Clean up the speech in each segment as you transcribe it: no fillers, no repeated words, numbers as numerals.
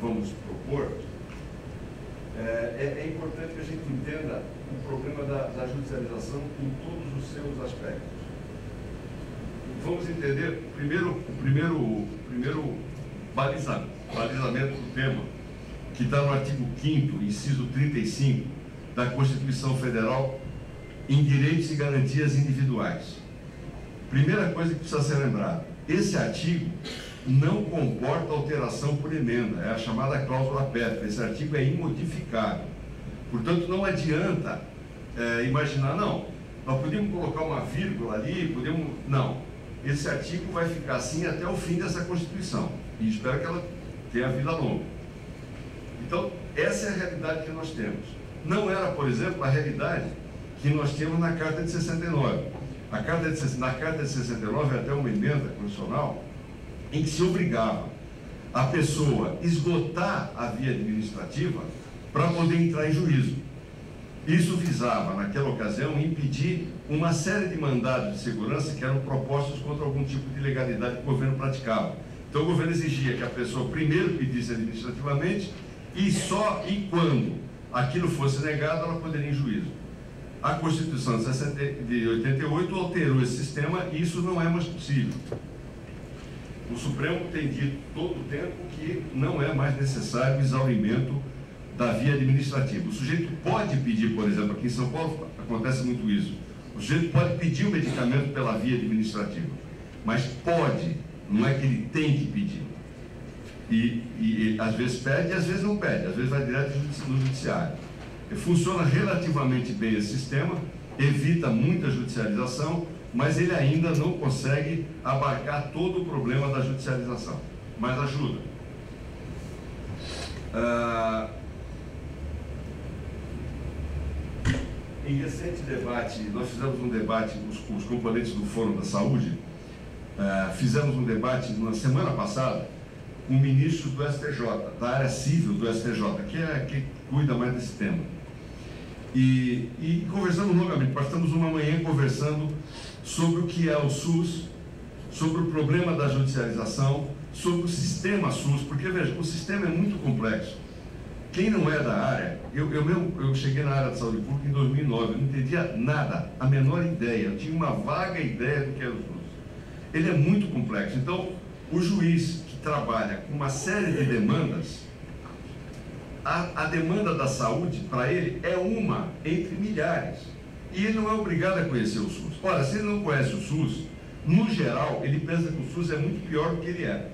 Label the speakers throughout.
Speaker 1: vamos propor, é importante que a gente entenda o problema da judicialização em todos os seus aspectos. Vamos entender o primeiro balizamento do tema, que está no artigo 5º, inciso 35, da Constituição Federal, em direitos e garantias individuais. Primeira coisa que precisa ser lembrada, esse artigo não comporta alteração por emenda, é a chamada cláusula pétrea. Esse artigo é imodificável. Portanto, não adianta imaginar, não, nós podemos colocar uma vírgula ali, podemos... Não, esse artigo vai ficar assim até o fim dessa Constituição, e espero que ela tenha vida longa. Então, essa é a realidade que nós temos. Não era, por exemplo, a realidade que nós tínhamos na Carta de 69. Na Carta de 69 até uma emenda constitucional em que se obrigava a pessoa a esgotar a via administrativa para poder entrar em juízo. Isso visava, naquela ocasião, impedir uma série de mandados de segurança que eram propostos contra algum tipo de ilegalidade que o governo praticava. Então o governo exigia que a pessoa primeiro pedisse administrativamente e só e quando aquilo fosse negado ela poderia ir em juízo. A Constituição de 88 alterou esse sistema e isso não é mais possível. O Supremo tem dito todo o tempo que não é mais necessário o exaurimento da via administrativa. O sujeito pode pedir, por exemplo, aqui em São Paulo acontece muito isso, o sujeito pode pedir o medicamento pela via administrativa, mas pode, não é que ele tem que pedir. E às vezes pede e às vezes não pede, às vezes vai direto no judiciário. Funciona relativamente bem esse sistema, evita muita judicialização, mas ele ainda não consegue abarcar todo o problema da judicialização, mas ajuda. Em recente debate, nós fizemos um debate, os componentes do Fórum da Saúde, fizemos um debate na semana passada com ministros do STJ, da área civil do STJ, que cuida mais desse tema. E conversamos longamente, passamos uma manhã conversando sobre o que é o SUS, sobre o problema da judicialização, sobre o sistema SUS, porque, veja, o sistema é muito complexo. Quem não é da área, eu cheguei na área de saúde pública em 2009, eu não entendia nada, a menor ideia, eu tinha uma vaga ideia do que era o SUS. Ele é muito complexo, então o juiz que trabalha com uma série de demandas, a demanda da saúde, para ele, é uma entre milhares. E ele não é obrigado a conhecer o SUS. Ora, se ele não conhece o SUS, no geral, ele pensa que o SUS é muito pior do que ele é.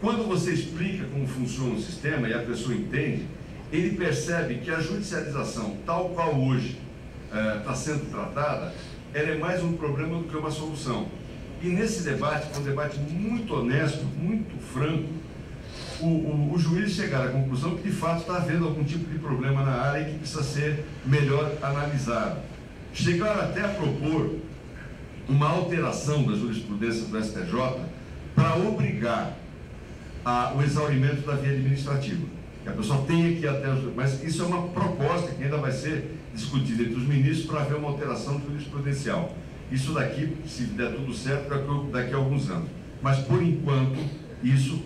Speaker 1: Quando você explica como funciona o sistema e a pessoa entende, ele percebe que a judicialização, tal qual hoje está sendo tratada, ela é mais um problema do que uma solução. E nesse debate, que é um debate muito honesto, muito franco, o juiz chegar à conclusão que de fato está havendo algum tipo de problema na área e que precisa ser melhor analisado. Chegaram até a propor uma alteração da jurisprudência do STJ para obrigar o exaurimento da via administrativa. Que a pessoa tenha que ir até... Mas isso é uma proposta que ainda vai ser discutida entre os ministros para haver uma alteração jurisprudencial. Isso daqui, se der tudo certo, daqui a alguns anos. Mas, por enquanto, isso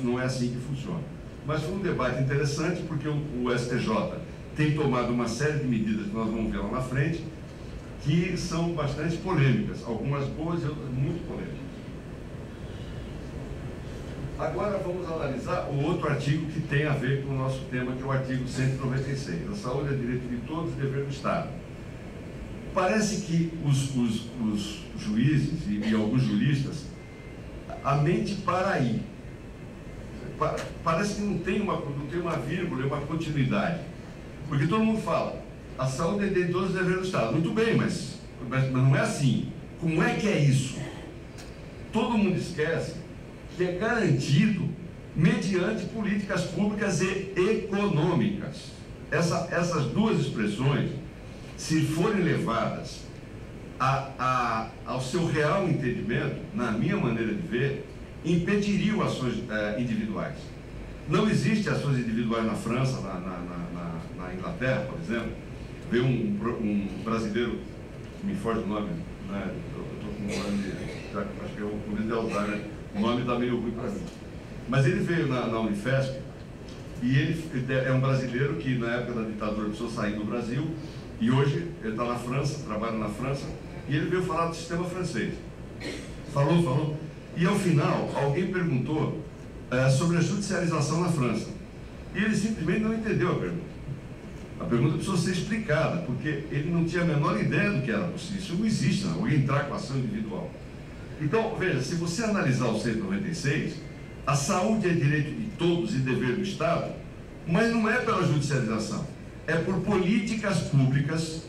Speaker 1: não é assim que funciona. Mas foi um debate interessante, porque o STJ tem tomado uma série de medidas que nós vamos ver lá na frente, que são bastante polêmicas, algumas boas e outras muito polêmicas. Agora vamos analisar o outro artigo que tem a ver com o nosso tema, que é o artigo 196. A saúde é direito de todos e dever do Estado. Parece que os juízes e alguns juristas, a mente para aí. Parece que não tem uma vírgula, uma continuidade. Porque todo mundo fala, a saúde é de todos os deveres do Estado. Muito bem, mas não é assim. Como é que é isso? Todo mundo esquece que é garantido mediante políticas públicas e econômicas. Essas duas expressões, se forem levadas ao seu real entendimento, na minha maneira de ver, impediriam ações individuais. Não existe ações individuais na França, na Inglaterra, por exemplo. Veio um brasileiro, me foge o nome, né? Eu estou com o nome, acho que é o nome de Alzheimer, o nome está meio ruim para mim. Mas ele veio na Unifesp, e ele é um brasileiro que na época da ditadura precisou sair do Brasil, e hoje ele está na França, trabalha na França, e ele veio falar do sistema francês. Falou, e ao final alguém perguntou sobre a judicialização na França, e ele simplesmente não entendeu a pergunta. A pergunta precisou ser explicada, porque ele não tinha a menor ideia do que era possível. Isso não existe, não, ou entrar com ação individual. Então, veja, se você analisar o 196, a saúde é direito de todos e dever do Estado, mas não é pela judicialização, é por políticas públicas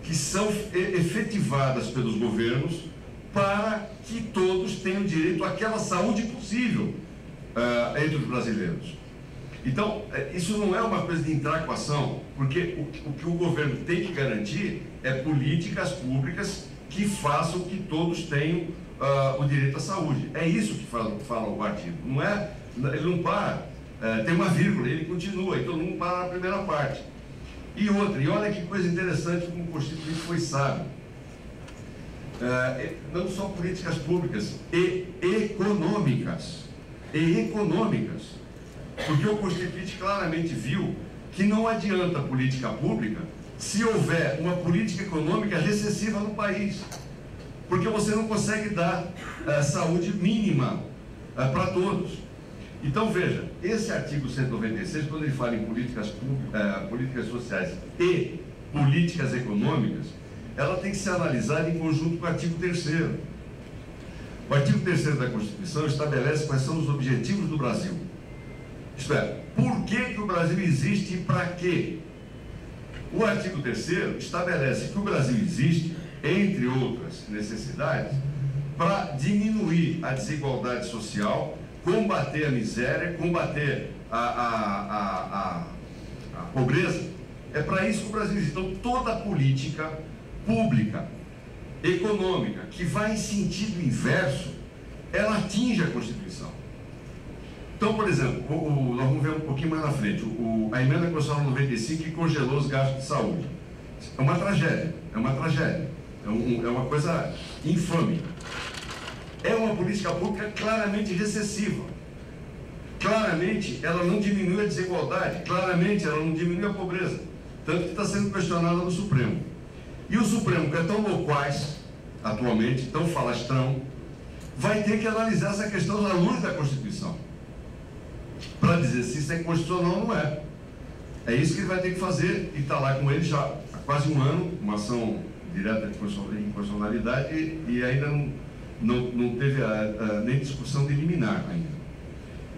Speaker 1: que são efetivadas pelos governos para que todos tenham direito àquela saúde possível entre os brasileiros. Então, isso não é uma coisa de entrar com ação, porque o que o governo tem que garantir é políticas públicas que façam que todos tenham o direito à saúde. É isso que fala o artigo. Não é, ele não para, tem uma vírgula, ele continua, então não para na primeira parte. E outra, e olha que coisa interessante como o Constituinte foi sábio. Não só políticas públicas, e econômicas. Porque o Constituinte claramente viu que não adianta política pública se houver uma política econômica recessiva no país, porque você não consegue dar saúde mínima para todos. Então veja, esse artigo 196, quando ele fala em políticas sociais e políticas econômicas, ela tem que ser analisada em conjunto com o artigo 3º. O artigo 3º da Constituição estabelece quais são os objetivos do Brasil. Isto é, por que o Brasil existe e para quê? O artigo 3º estabelece que o Brasil existe, entre outras necessidades, para diminuir a desigualdade social, combater a miséria, combater a pobreza. É para isso que o Brasil existe. Então, toda política pública, econômica, que vai em sentido inverso, ela atinge a Constituição. Então, por exemplo, nós vamos ver um pouquinho mais na frente, a emenda constitucional 95 que congelou os gastos de saúde. É uma tragédia, é uma coisa infame. É uma política pública claramente recessiva. Claramente, ela não diminui a desigualdade, claramente, ela não diminui a pobreza. Tanto que está sendo questionada no Supremo. E o Supremo, que é tão loquaz, atualmente, tão falastrão, vai ter que analisar essa questão à luz da Constituição, para dizer se isso é constitucional ou não é. É isso que ele vai ter que fazer, e está lá com ele já há quase um ano, uma ação direta de inconstitucionalidade, e ainda não teve nem discussão de liminar ainda.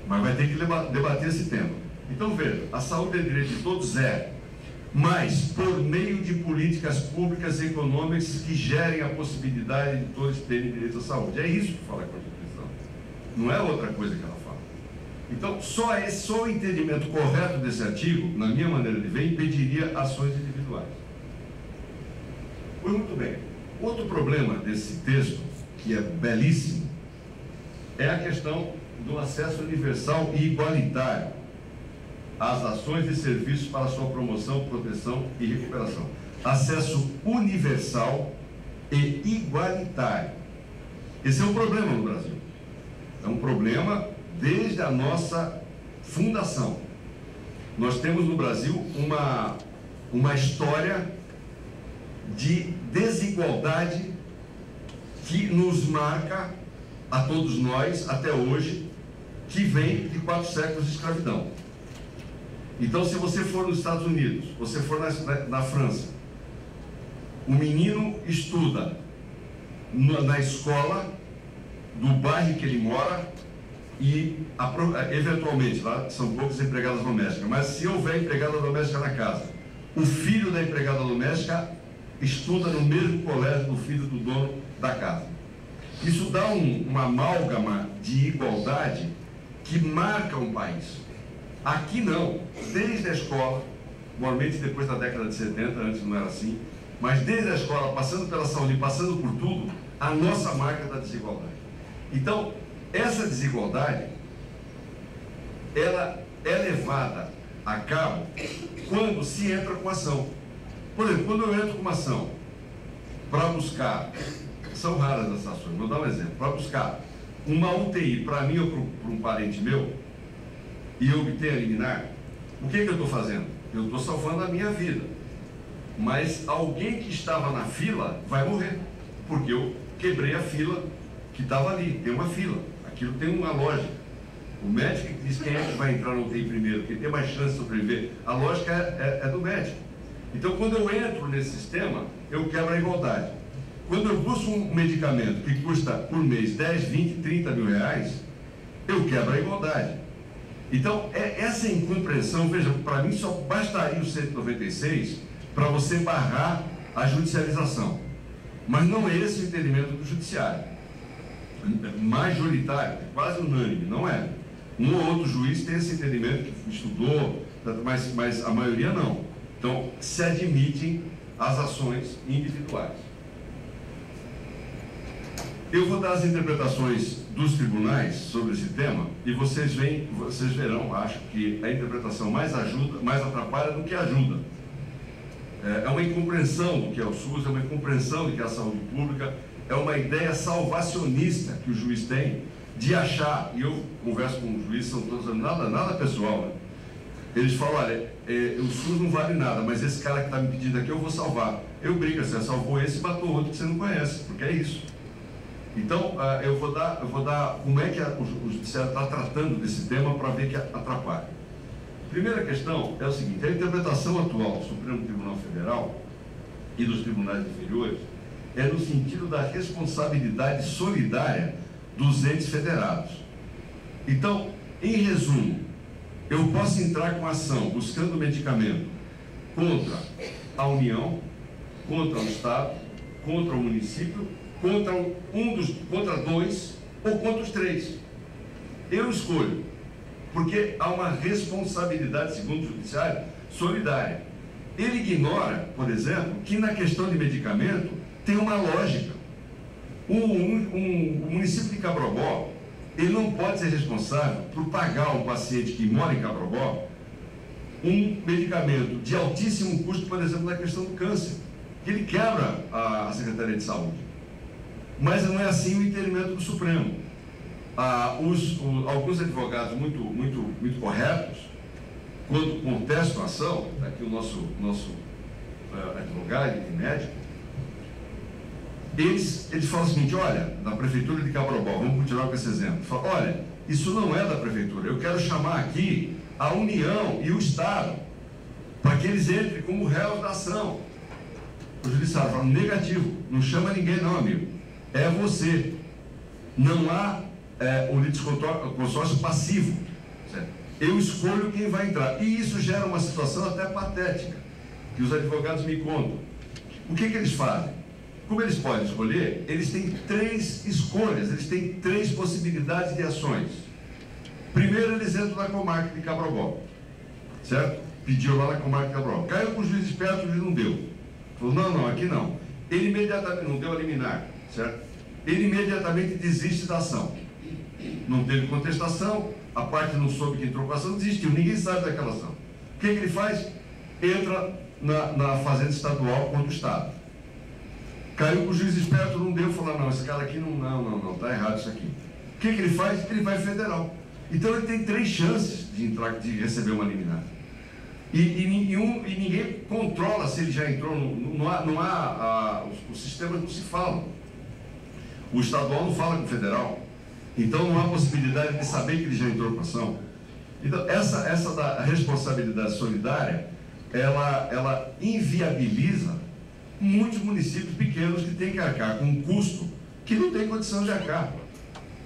Speaker 1: Mas vai ter que debater esse tema. Então veja, a saúde é direito de todos, mas por meio de políticas públicas e econômicas que gerem a possibilidade de todos terem direito à saúde. É isso que fala a Constituição. Não é outra coisa que ela fala. Então, só o entendimento correto desse artigo, na minha maneira de ver, impediria ações individuais. Pois muito bem. Outro problema desse texto, que é belíssimo, é a questão do acesso universal e igualitário às ações e serviços para sua promoção, proteção e recuperação. Acesso universal e igualitário. Esse é um problema no Brasil. É um problema desde a nossa fundação. Nós temos no Brasil uma história de desigualdade que nos marca a todos nós até hoje, que vem de 4 séculos de escravidão. Então, se você for nos Estados Unidos, você for na França, o menino estuda na escola do bairro que ele mora e, eventualmente, lá são poucas empregadas domésticas, mas se houver empregada doméstica na casa, o filho da empregada doméstica estuda no mesmo colégio do filho do dono da casa. Isso dá uma amálgama de igualdade que marca um país. Aqui não, desde a escola, normalmente depois da década de 70, antes não era assim, mas desde a escola, passando pela saúde, passando por tudo, a nossa marca da desigualdade. Então, essa desigualdade, ela é levada a cabo quando se entra com ação. Por exemplo, quando eu entro com uma ação para buscar, são raras as ações, vou dar um exemplo, para buscar uma UTI para mim ou para um parente meu, e eu obter a liminar, o que eu estou fazendo? Eu estou salvando a minha vida. Mas alguém que estava na fila vai morrer, porque eu quebrei a fila que estava ali. Tem uma fila, aquilo tem uma lógica. O médico que diz quem é que vai entrar no UTI primeiro, quem tem mais chance de sobreviver, a lógica é do médico. Então, quando eu entro nesse sistema, eu quebro a igualdade. Quando eu busco um medicamento que custa por mês 10, 20, 30 mil reais, eu quebro a igualdade. Então, essa incompreensão, veja, para mim só bastaria o 196 para você barrar a judicialização. Mas não é esse o entendimento do judiciário. Majoritário, quase unânime, não é. Um ou outro juiz tem esse entendimento, que estudou, mas a maioria não. Então, se admitem as ações individuais. Eu vou dar as interpretações dos tribunais sobre esse tema e vocês verão, acho que a interpretação mais atrapalha do que ajuda. É uma incompreensão do que é o SUS, é uma incompreensão do que é a saúde pública, é uma ideia salvacionista que o juiz tem de achar, e eu converso com os juízes, são todos nada pessoal, né? Eles falam, olha, o SUS não vale nada, mas esse cara que está me pedindo aqui eu vou salvar. Eu brinco, você salvou esse e matou outro que você não conhece, porque é isso. Então, eu vou dar como é que o Judiciário está tratando desse tema para ver que atrapalha. Primeira questão é o seguinte: a interpretação atual do Supremo Tribunal Federal e dos tribunais inferiores é no sentido da responsabilidade solidária dos entes federados. Então, em resumo, eu posso entrar com ação buscando medicamento contra a União, contra o Estado, contra o município, contra dois ou contra os três. Eu escolho, porque há uma responsabilidade, segundo o Judiciário, solidária. Ele ignora, por exemplo, que na questão de medicamento tem uma lógica. O município de Cabrobó, ele não pode ser responsável por pagar um paciente que mora em Cabrobó um medicamento de altíssimo custo, por exemplo, na questão do câncer, que ele quebra a Secretaria de Saúde. Mas não é assim o entendimento do Supremo. Alguns advogados muito corretos, quando contestam a ação, aqui o nosso advogado e médico, eles falam o seguinte: olha, da Prefeitura de Cabrobó, vamos continuar com esse exemplo, falam, olha, isso não é da Prefeitura, eu quero chamar aqui a União e o Estado, para que eles entrem como réus da ação. O Judiciário fala, negativo, não chama ninguém não, amigo, é você. Não há o litisconsórcio passivo, certo? Eu escolho quem vai entrar, e isso gera uma situação até patética, que os advogados me contam. O que eles fazem? Como eles podem escolher, eles têm 3 escolhas, eles têm 3 possibilidades de ações. Primeiro, eles entram na comarca de Cabrobó, certo? Pediu lá na comarca de Cabrobó. Caiu com o juiz esperto, o juiz não deu. Falou, não, aqui não. Ele imediatamente, não deu a liminar, certo? Ele imediatamente desiste da ação. Não teve contestação, a parte não soube que entrou com a ação, desistiu, ninguém sabe daquela ação. O que ele faz? Entra na Fazenda Estadual contra o Estado. Caiu com o juiz esperto, não deu, falou, não, esse cara aqui não, está errado isso aqui. O que ele faz? Ele vai federal. Então ele tem 3 chances de receber uma liminar. E ninguém controla se ele já entrou, os sistemas não se falam. O estadual não fala com o federal. Então não há possibilidade de saber que ele já entrou com a ação. Então essa da responsabilidade solidária, ela inviabiliza muitos municípios pequenos que têm que arcar com um custo que não tem condição de arcar.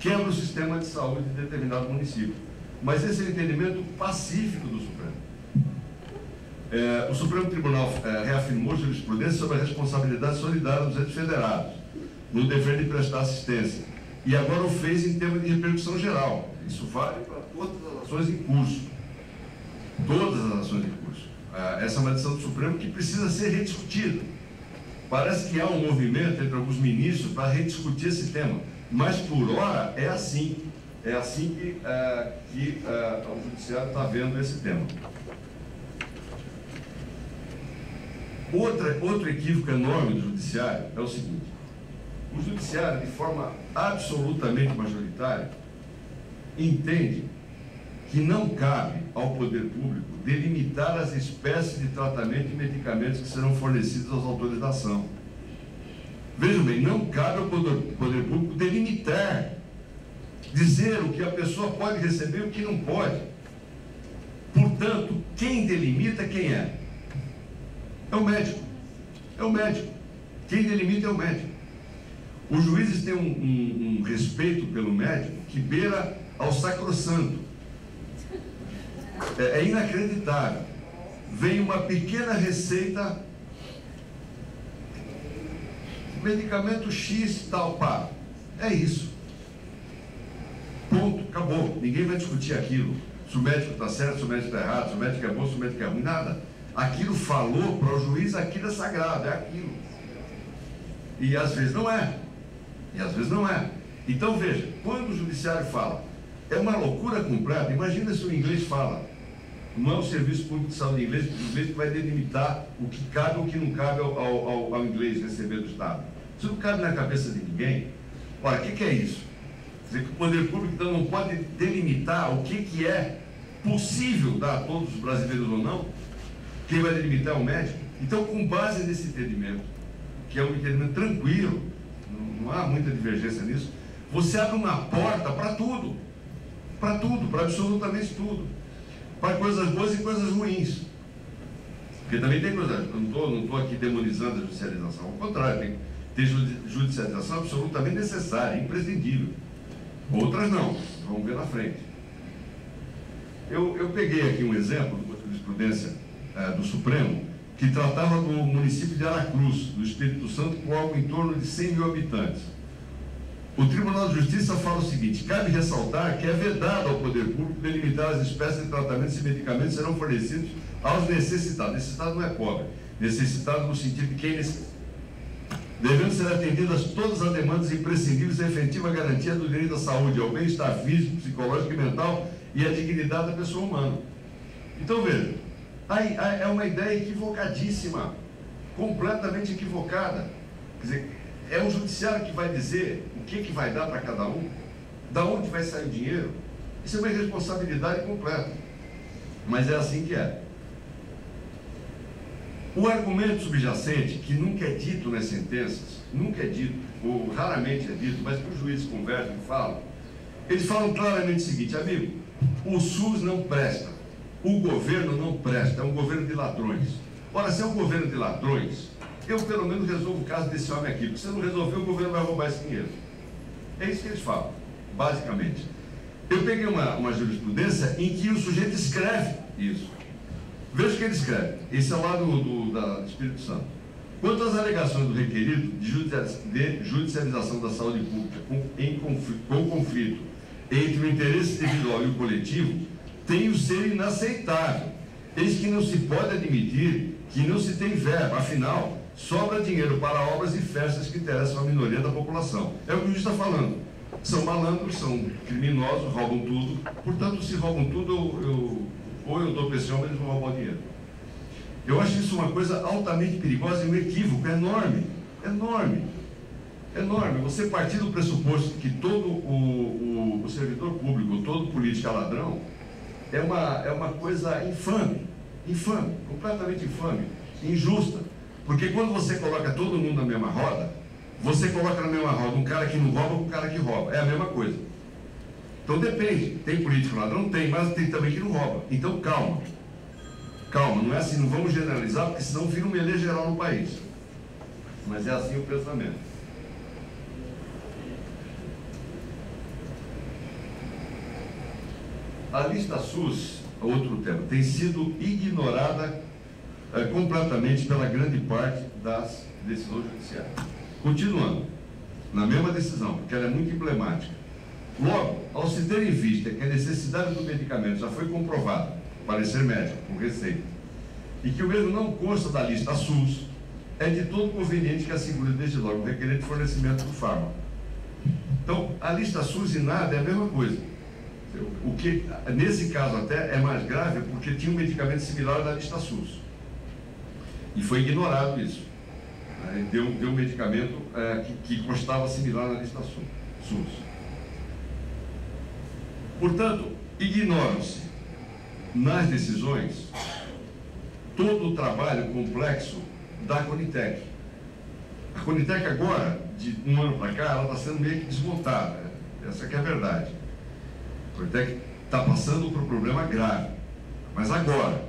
Speaker 1: Quebra o sistema de saúde de determinado município. Mas esse é o entendimento pacífico do Supremo. O Supremo Tribunal reafirmou jurisprudência sobre a responsabilidade solidária dos entes federados, no dever de prestar assistência. E agora o fez em termos de repercussão geral. Isso vale para todas as ações em curso. Todas as ações em curso. Essa é uma decisão do Supremo que precisa ser rediscutida. Parece que há um movimento entre alguns ministros para rediscutir esse tema. Mas, por hora, é assim. É assim que o Judiciário está vendo esse tema. Outro equívoco enorme do Judiciário é o seguinte: o judiciário, de forma absolutamente majoritária, entende que não cabe ao poder público delimitar as espécies de tratamento e medicamentos que serão fornecidos às autores da ação. Vejam bem, não cabe ao poder público delimitar, dizer o que a pessoa pode receber e o que não pode. Portanto, quem delimita, quem é? É o médico. É o médico. Quem delimita é o médico. Os juízes têm um respeito pelo médico que beira ao sacrossanto. É inacreditável. Vem uma pequena receita, medicamento X, tal, pá. É isso. Ponto, acabou. Ninguém vai discutir aquilo. Se o médico está certo, se o médico está errado, se o médico é bom, se o médico é ruim, nada. Aquilo falou para o juiz, aquilo é sagrado, é aquilo. E às vezes não é. E às vezes não é. Então veja, quando o judiciário fala, é uma loucura completa. Imagina se o inglês fala. Não é o Serviço Público de Saúde inglês que vai delimitar o que cabe ou o que não cabe ao inglês receber do Estado. Isso não cabe na cabeça de ninguém. Ora, o que é isso? Quer dizer que o poder público então não pode delimitar o que é possível dar a todos os brasileiros ou não? Quem vai delimitar é o médico? Então, com base nesse entendimento, que é um entendimento tranquilo, não há muita divergência nisso, você abre uma porta para tudo, para absolutamente tudo, para coisas boas e coisas ruins. Porque também tem coisas, eu não estou aqui demonizando a judicialização, ao contrário, tem judicialização absolutamente necessária, imprescindível. Outras não, vamos ver na frente. Eu peguei aqui um exemplo de uma jurisprudência do Supremo, que tratava do município de Aracruz, do Espírito Santo, com algo em torno de 100 mil habitantes. O Tribunal de Justiça fala o seguinte: cabe ressaltar que é vedado ao poder público delimitar as espécies de tratamentos e medicamentos que serão fornecidos aos necessitados. Necessitado não é pobre, necessitado no sentido de quem necessita, devendo ser atendidas todas as demandas imprescindíveis à efetiva garantia do direito à saúde, ao bem-estar físico, psicológico e mental e à dignidade da pessoa humana. Então veja, é uma ideia equivocadíssima, completamente equivocada. Quer dizer, é o judiciário que vai dizer o que vai dar para cada um, da onde vai sair o dinheiro. Isso é uma irresponsabilidade completa, mas é assim que é. O argumento subjacente, que nunca é dito nas sentenças, nunca é dito, ou raramente é dito, mas que os juízes conversam e falam, eles falam claramente o seguinte: amigo, o SUS não presta, o governo não presta, é um governo de ladrões. Ora, se é um governo de ladrões, eu pelo menos resolvo o caso desse homem aqui, porque se não resolver, o governo vai roubar esse dinheiro. É isso que eles falam, basicamente. Eu peguei uma jurisprudência em que o sujeito escreve isso. Veja o que ele escreve. Esse é lá do Espírito Santo. Quanto às alegações do requerido de judicialização da saúde pública com conflito entre o interesse individual e o coletivo, tem o ser inaceitável. Eis que não se pode admitir que não se tem verba, afinal, sobra dinheiro para obras e festas que interessam a minoria da população. É o que o juiz está falando. São malandros, são criminosos, roubam tudo. Portanto, se roubam tudo, ou eu dou para esse homem, eles vão roubar o dinheiro. Eu acho isso uma coisa altamente perigosa e um equívoco enorme, enorme, enorme. Você partir do pressuposto que todo o servidor público, todo político é ladrão, é uma coisa infame, infame, completamente infame, injusta. Porque quando você coloca todo mundo na mesma roda, você coloca na mesma roda um cara que não rouba com um cara que rouba. É a mesma coisa. Então depende. Tem político ladrão? Tem, mas tem também que não rouba. Então calma. Calma, não é assim, não vamos generalizar, porque senão vira um melê geral no país. Mas é assim o pensamento. A lista SUS, outro tema, tem sido ignorada completamente pela grande parte das decisões judiciais. Continuando, na mesma decisão, porque ela é muito emblemática. Logo, ao se ter em vista que a necessidade do medicamento já foi comprovada, parecer médico, com receita, e que o mesmo não consta da lista SUS, é de todo conveniente que a segura desde logo o requerente de fornecimento do fármaco. Então, a lista SUS e nada é a mesma coisa. O que, nesse caso até, é mais grave porque tinha um medicamento similar da lista SUS. E foi ignorado isso. Deu um medicamento que custava similar na lista SUS. Portanto, ignoram-se nas decisões todo o trabalho complexo da Conitec. A Conitec agora, de um ano para cá, ela está sendo meio que desmontada. Essa que é a verdade. A Conitec está passando por um problema grave. Mas agora,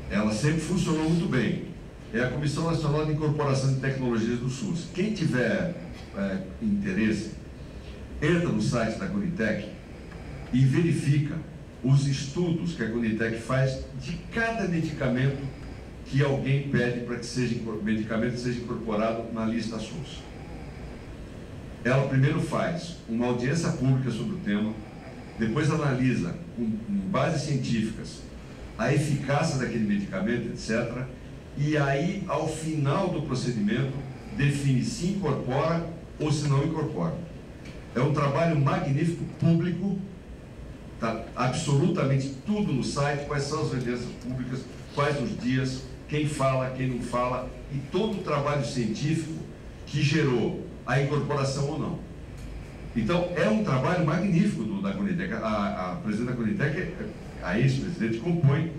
Speaker 1: ela sempre funcionou muito bem. É a Comissão Nacional de Incorporação de Tecnologias do SUS. Quem tiver interesse, entra no site da Conitec e verifica os estudos que a Conitec faz de cada medicamento que alguém pede para que o medicamento seja incorporado na lista SUS. Ela primeiro faz uma audiência pública sobre o tema, depois analisa com bases científicas a eficácia daquele medicamento, etc. E aí, ao final do procedimento, define se incorpora ou se não incorpora. É um trabalho magnífico, público, está absolutamente tudo no site, quais são as audiências públicas, quais os dias, quem fala, quem não fala, e todo o trabalho científico que gerou a incorporação ou não. Então, é um trabalho magnífico da Conitec. A presidente da Conitec, a ex-presidente, compõe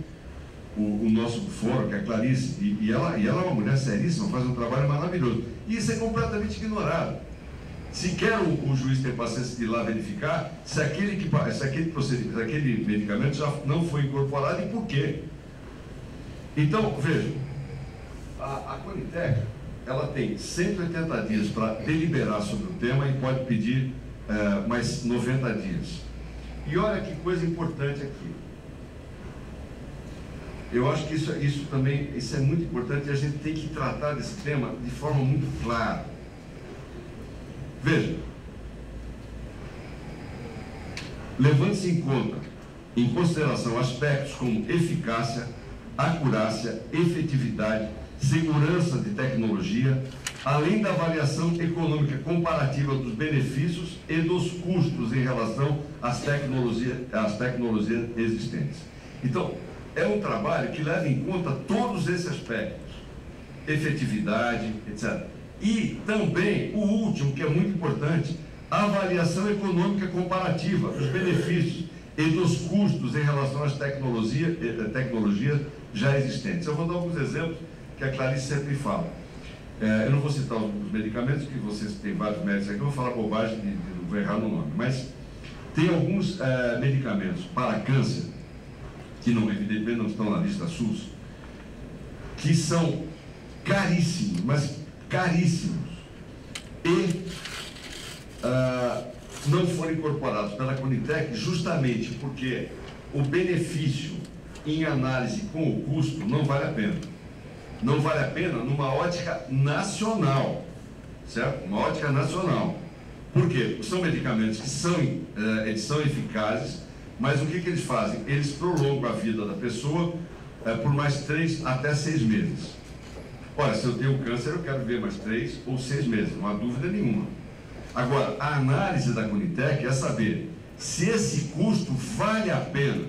Speaker 1: o nosso fórum, que é a Clarice, e ela é uma mulher seríssima, faz um trabalho maravilhoso. E isso é completamente ignorado. Sequer o juiz tem paciência de ir lá verificar se aquele medicamento já não foi incorporado e por quê. Então, veja, a Conitec, ela tem 180 dias para deliberar sobre o tema e pode pedir mais 90 dias. E olha que coisa importante aqui. Eu acho que isso é muito importante e a gente tem que tratar desse tema de forma muito clara. Veja, levando-se em consideração aspectos como eficácia, acurácia, efetividade, segurança de tecnologia, além da avaliação econômica comparativa dos benefícios e dos custos em relação às tecnologias existentes. Então, é um trabalho que leva em conta todos esses aspectos, efetividade, etc. E também o último, que é muito importante, a avaliação econômica comparativa dos benefícios e dos custos em relação às tecnologias já existentes. Eu vou dar alguns exemplos que a Clarice sempre fala. Eu não vou citar os medicamentos, que vocês têm vários médicos aqui, eu vou falar bobagem, não vou errar no nome, mas tem alguns medicamentos para câncer, que não, evidentemente não estão na lista SUS, que são caríssimos, mas caríssimos, e não foram incorporados pela Conitec justamente porque o benefício em análise com o custo não vale a pena. Não vale a pena numa ótica nacional, certo? Uma ótica nacional. Por quê? São medicamentos que eles são eficazes, mas o que eles fazem? Eles prolongam a vida da pessoa por mais 3 até 6 meses. Olha, se eu tenho câncer, eu quero ver mais 3 ou 6 meses, não há dúvida nenhuma. Agora, a análise da Conitec é saber se esse custo vale a pena,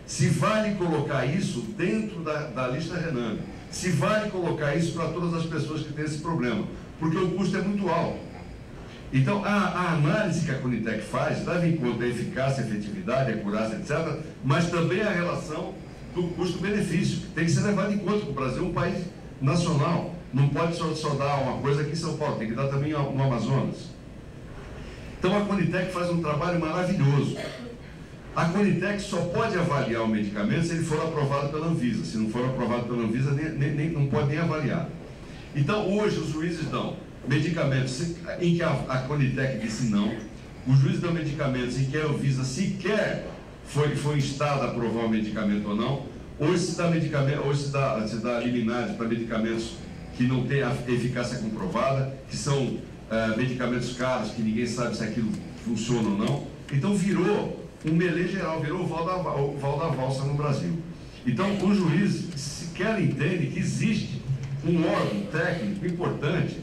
Speaker 1: se vale colocar isso dentro da lista Rename, se vale colocar isso para todas as pessoas que têm esse problema, porque o custo é muito alto. Então, a análise que a Conitec faz leva em conta a eficácia, a efetividade, a acurácia, etc., mas também a relação do custo-benefício, que tem que ser levado em conta, porque o Brasil é um país nacional, não pode só dar uma coisa aqui em São Paulo, tem que dar também no Amazonas. Então, a Conitec faz um trabalho maravilhoso. A Conitec só pode avaliar o medicamento se ele for aprovado pela Anvisa. Se não for aprovado pela Anvisa, não pode nem avaliar. Então, hoje, os juízes dão medicamentos em que a Conitec disse não, os juízes dão medicamentos em que a Anvisa sequer foi instada a aprovar o medicamento ou não. Hoje se dá liminares para medicamentos que não têm a eficácia comprovada, que são medicamentos caros, que ninguém sabe se aquilo funciona ou não. Então virou um melê geral, virou o val da valsa no Brasil. Então os juízes sequer entendem que existe um órgão técnico importante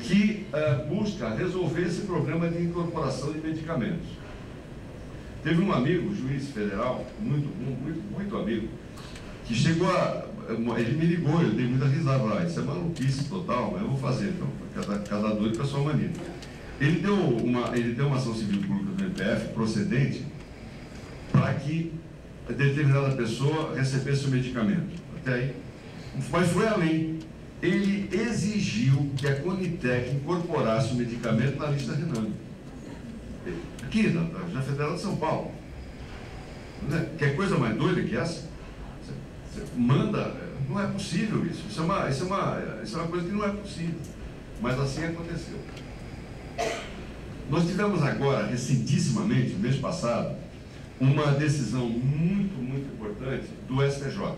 Speaker 1: que busca resolver esse problema de incorporação de medicamentos. Teve um amigo, juiz federal, muito amigo, que chegou ele me ligou, eu dei muita risada lá, isso é maluquice total, mas eu vou fazer então, cada doido com a sua mania. Ele deu uma ação civil pública do MPF procedente para que determinada pessoa recebesse o medicamento. Até aí. Mas foi além. Ele exigiu que a Conitec incorporasse o medicamento na lista Rename. Aqui, na Federal de São Paulo. Quer coisa mais doida que essa? Você manda, não é possível isso. Isso é uma coisa que não é possível. Mas assim aconteceu. Nós tivemos agora, recentissimamente, mês passado, uma decisão muito, muito importante do STJ,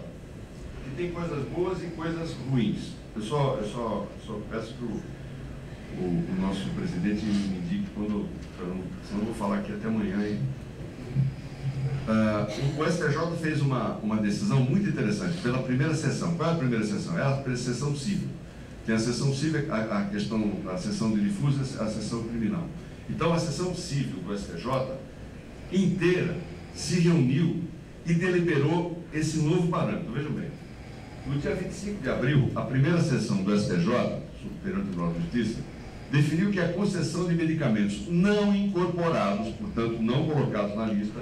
Speaker 1: que tem coisas boas e coisas ruins. Eu só peço que o nosso presidente me indique quando, senão eu vou falar aqui até amanhã, hein? O STJ fez uma decisão muito interessante pela primeira sessão. Qual é a primeira sessão? É a sessão civil. Tem a sessão civil, a sessão de difusa, a sessão criminal. Então, a sessão civil do STJ inteira se reuniu e deliberou esse novo parâmetro. Vejam bem, no dia 25 de abril, a primeira sessão do STJ, Superior Tribunal de Justiça, definiu que a concessão de medicamentos não incorporados, portanto não colocados na lista,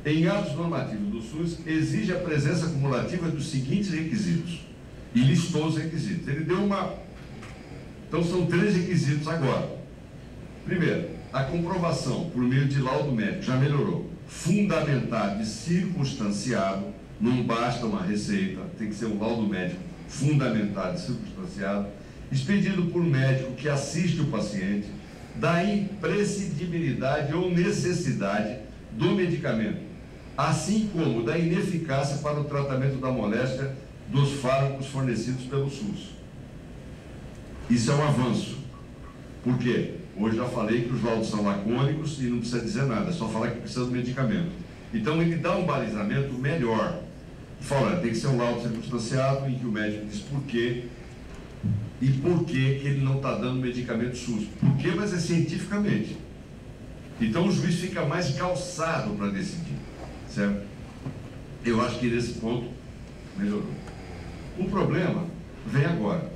Speaker 1: em atos normativos do SUS, exige a presença acumulativa dos seguintes requisitos. E listou os requisitos. Ele deu uma... Então são 3 requisitos agora. Primeiro, a comprovação por meio de laudo médico, já melhorou, fundamentado e circunstanciado, não basta uma receita, tem que ser um laudo médico fundamentado e circunstanciado, expedido por médico que assiste o paciente, da imprescindibilidade ou necessidade do medicamento, assim como da ineficácia para o tratamento da moléstia dos fármacos fornecidos pelo SUS. Isso é um avanço. Por quê? Hoje já falei que os laudos são lacônicos e não precisa dizer nada, é só falar que precisa do medicamento. Então ele dá um balizamento melhor. Fala, tem que ser um laudo circunstanciado em que o médico diz por quê e por que ele não está dando medicamento SUS. Por quê? Mas é cientificamente. Então o juiz fica mais calçado para decidir, certo? Eu acho que nesse ponto melhorou. O problema vem agora.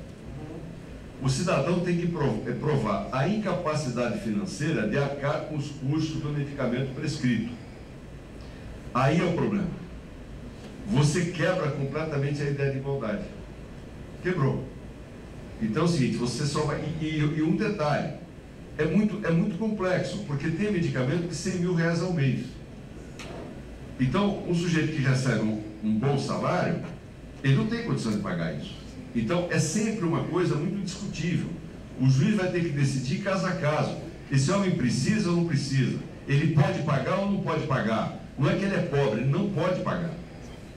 Speaker 1: O cidadão tem que provar a incapacidade financeira de arcar com os custos do medicamento prescrito. Aí é o problema. Você quebra completamente a ideia de igualdade. Quebrou. Então é o seguinte, você só vai... E um detalhe, é muito complexo, porque tem medicamento de R$100.000 ao mês. Então, um sujeito que recebe um bom salário, ele não tem condição de pagar isso. Então, é sempre uma coisa muito discutível. O juiz vai ter que decidir caso a caso. Esse homem precisa ou não precisa? Ele pode pagar ou não pode pagar? Não é que ele é pobre, ele não pode pagar.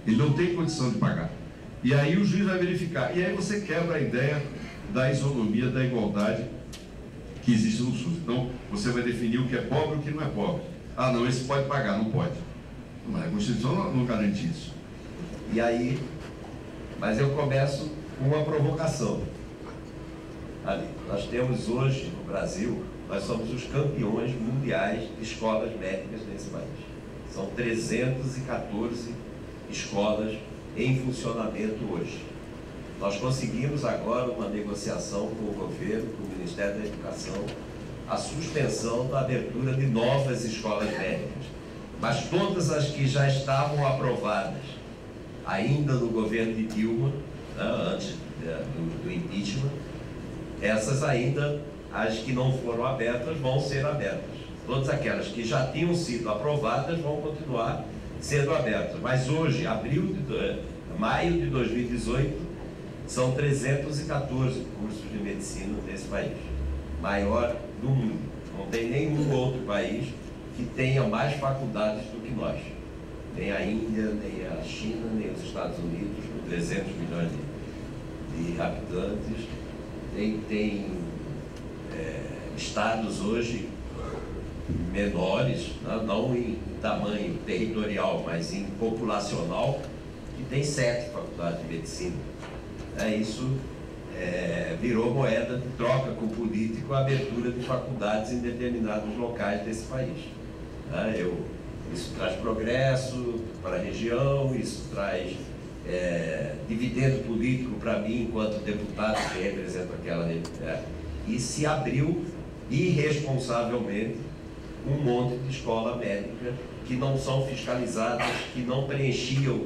Speaker 1: Ele não tem condição de pagar. E aí o juiz vai verificar. E aí você quebra a ideia da isonomia, da igualdade que existe no SUS. Então, você vai definir o que é pobre e o que não é pobre. Ah, não, esse pode pagar, não pode. Mas a Constituição não garante isso.
Speaker 2: E aí, mas eu começo com uma provocação. Ali, nós temos hoje no Brasil, nós somos os campeões mundiais de escolas médicas nesse país. São 314 escolas em funcionamento hoje. Nós conseguimos agora uma negociação com o governo, com o Ministério da Educação, a suspensão da abertura de novas escolas médicas. Mas todas as que já estavam aprovadas, ainda no governo de Dilma, antes do impeachment, essas ainda, as que não foram abertas, vão ser abertas. Todas aquelas que já tinham sido aprovadas vão continuar sendo abertas. Mas hoje, maio de 2018, são 314 cursos de medicina nesse país. Maior do mundo. Não tem nenhum outro país que tenha mais faculdades do que nós. Nem a Índia, nem a China, nem os Estados Unidos, com 300 milhões de habitantes. Tem estados hoje menores, não em tamanho territorial, mas em populacional, que tem 7 faculdades de medicina. Isso virou moeda de troca com o político, a abertura de faculdades em determinados locais desse país. Isso traz progresso para a região, isso traz dividendo político para mim enquanto deputado que representa aquela e se abriu irresponsavelmente um monte de escola médica que não são fiscalizadas, que não preenchiam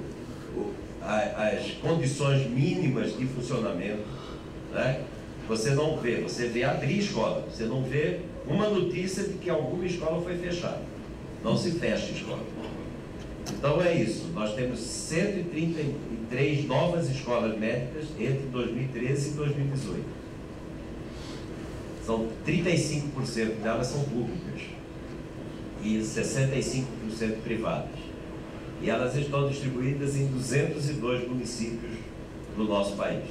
Speaker 2: as condições mínimas de funcionamento, né? Você não vê, você vê abrir escola, você não vê uma notícia de que alguma escola foi fechada. Não se fecha escola. Então é isso, nós temos 133 novas escolas médicas entre 2013 e 2018. São 35% delas são públicas e 65% privadas. E elas estão distribuídas em 202 municípios do nosso país.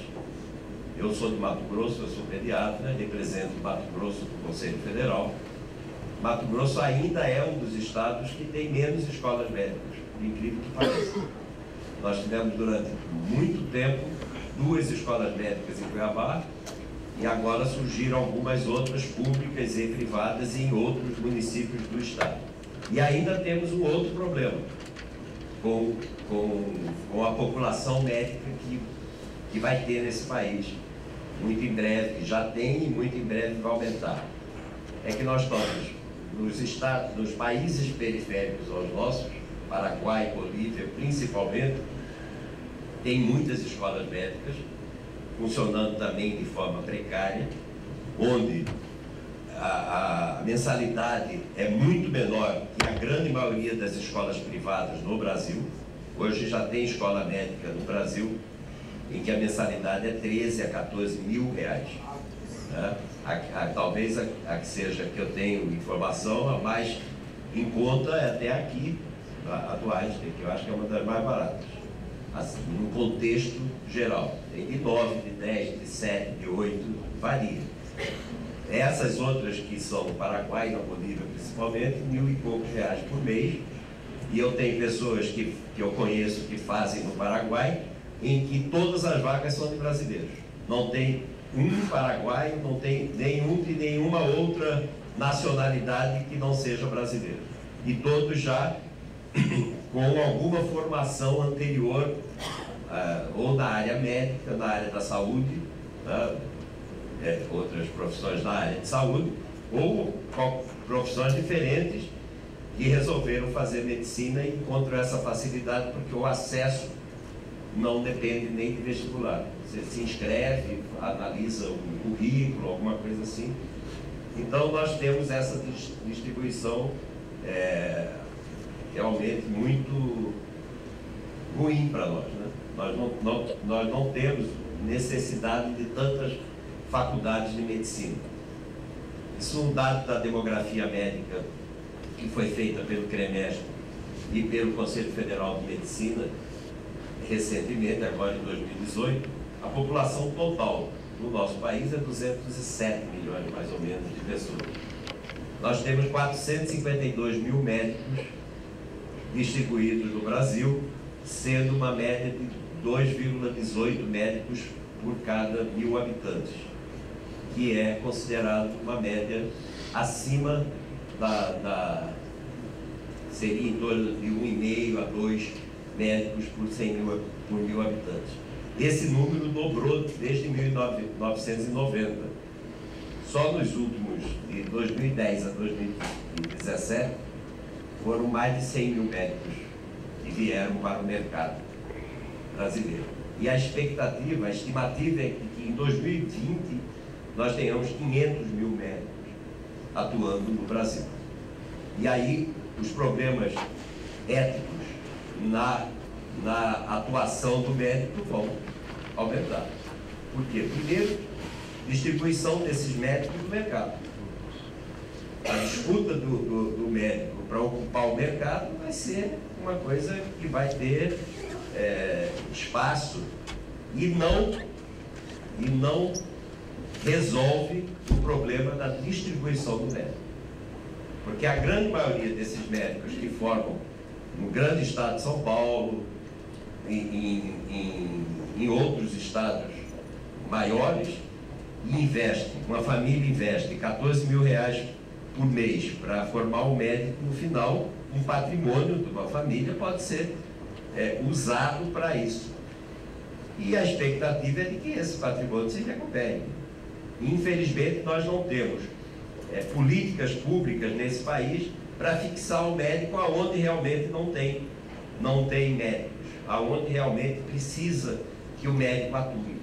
Speaker 2: Eu sou de Mato Grosso, eu sou pediatra, represento Mato Grosso no Conselho Federal. Mato Grosso ainda é um dos estados que tem menos escolas médicas, por incrível que pareça. Nós tivemos durante muito tempo 2 escolas médicas em Cuiabá e agora surgiram algumas outras públicas e privadas em outros municípios do estado. E ainda temos um outro problema com a população médica que vai ter nesse país muito em breve, que já tem e muito em breve vai aumentar. É que nós estamos nos estados, nos países periféricos aos nossos, Paraguai, Bolívia principalmente, tem muitas escolas médicas funcionando também de forma precária, onde a mensalidade é muito menor que a grande maioria das escolas privadas no Brasil. Hoje já tem escola médica no Brasil em que a mensalidade é 13 a 14 mil reais. Né? Talvez a que seja que eu tenho informação, a mais em conta é até aqui, atuais, que eu acho que é uma das mais baratas, assim, no contexto geral. Tem de 9, de 10, de 7, de 8, varia. Essas outras que são no Paraguai e na Bolívia principalmente, R$1.000 e poucos por mês. E eu tenho pessoas que eu conheço que fazem no Paraguai, em que todas as vagas são de brasileiros. Não tem um paraguaio, não tem nenhum de nenhuma outra nacionalidade que não seja brasileiro. E todos já com alguma formação anterior, ou na área médica, na área da saúde, outras profissões na área de saúde, ou profissões diferentes que resolveram fazer medicina e encontram essa facilidade porque o acesso não depende nem de vestibular. Você se inscreve, analisa o currículo, alguma coisa assim. Então nós temos essa distribuição realmente muito ruim para nós, né? Nós não temos necessidade de tantas faculdades de medicina. Isso é um dado da demografia médica que foi feita pelo CREMESP e pelo Conselho Federal de Medicina recentemente, agora em 2018. A população total no nosso país é 207 milhões, mais ou menos, de pessoas. Nós temos 452 mil médicos distribuídos no Brasil, sendo uma média de 2,18 médicos por cada 1.000 habitantes, que é considerado uma média acima seria em torno de 1,5 a 2 médicos por 1.000 habitantes. Esse número dobrou desde 1990. Só nos últimos, de 2010 a 2017, foram mais de 100 mil médicos que vieram para o mercado brasileiro. E a estimativa é que em 2020 nós tenhamos 500 mil médicos atuando no Brasil. E aí os problemas éticos na atuação do médico vão aumentar. Por quê? Primeiro, distribuição desses médicos no mercado. A disputa do médico para ocupar o mercado vai ser uma coisa que vai ter espaço e não resolve o problema da distribuição do médico. Porque a grande maioria desses médicos que formam no grande estado de São Paulo, em outros estados maiores, investe, uma família investe 14 mil reais por mês para formar um médico. No final, um patrimônio de uma família pode ser usado para isso. e a expectativa é de que esse patrimônio se recupere. Infelizmente, nós não temos políticas públicas nesse país para fixar o médico aonde realmente não tem médicos, aonde realmente precisa que o médico atue,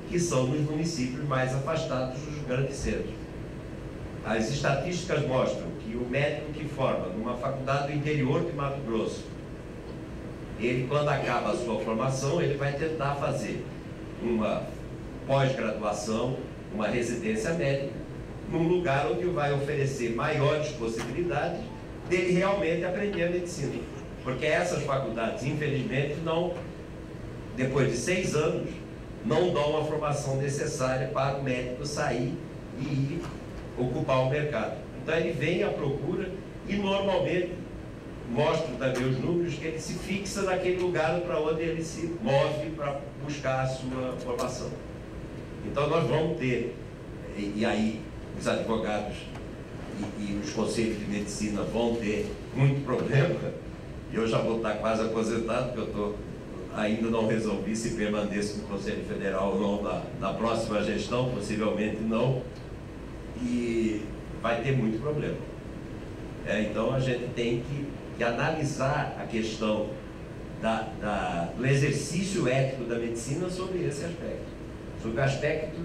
Speaker 2: que são nos municípios mais afastados dos grandes centros. As estatísticas mostram que o médico que forma numa faculdade do interior de Mato Grosso, ele, quando acaba a sua formação, ele vai tentar fazer uma pós-graduação, uma residência médica, num lugar onde vai oferecer maiores possibilidades dele realmente aprender a medicina. Porque essas faculdades, infelizmente, depois de 6 anos, não dão a formação necessária para o médico sair e ir ocupar o mercado. Então ele vem à procura e normalmente, mostro também os números, que ele se fixa naquele lugar para onde ele se move para buscar a sua formação. Então nós vamos ter, e aí os advogados e os conselhos de medicina vão ter muito problema. Eu já vou estar quase aposentado, porque ainda não resolvi se permaneço no Conselho Federal ou não na próxima gestão, possivelmente não, e vai ter muito problema. Então a gente tem que analisar a questão do exercício ético da medicina sobre esse aspecto, sobre o aspecto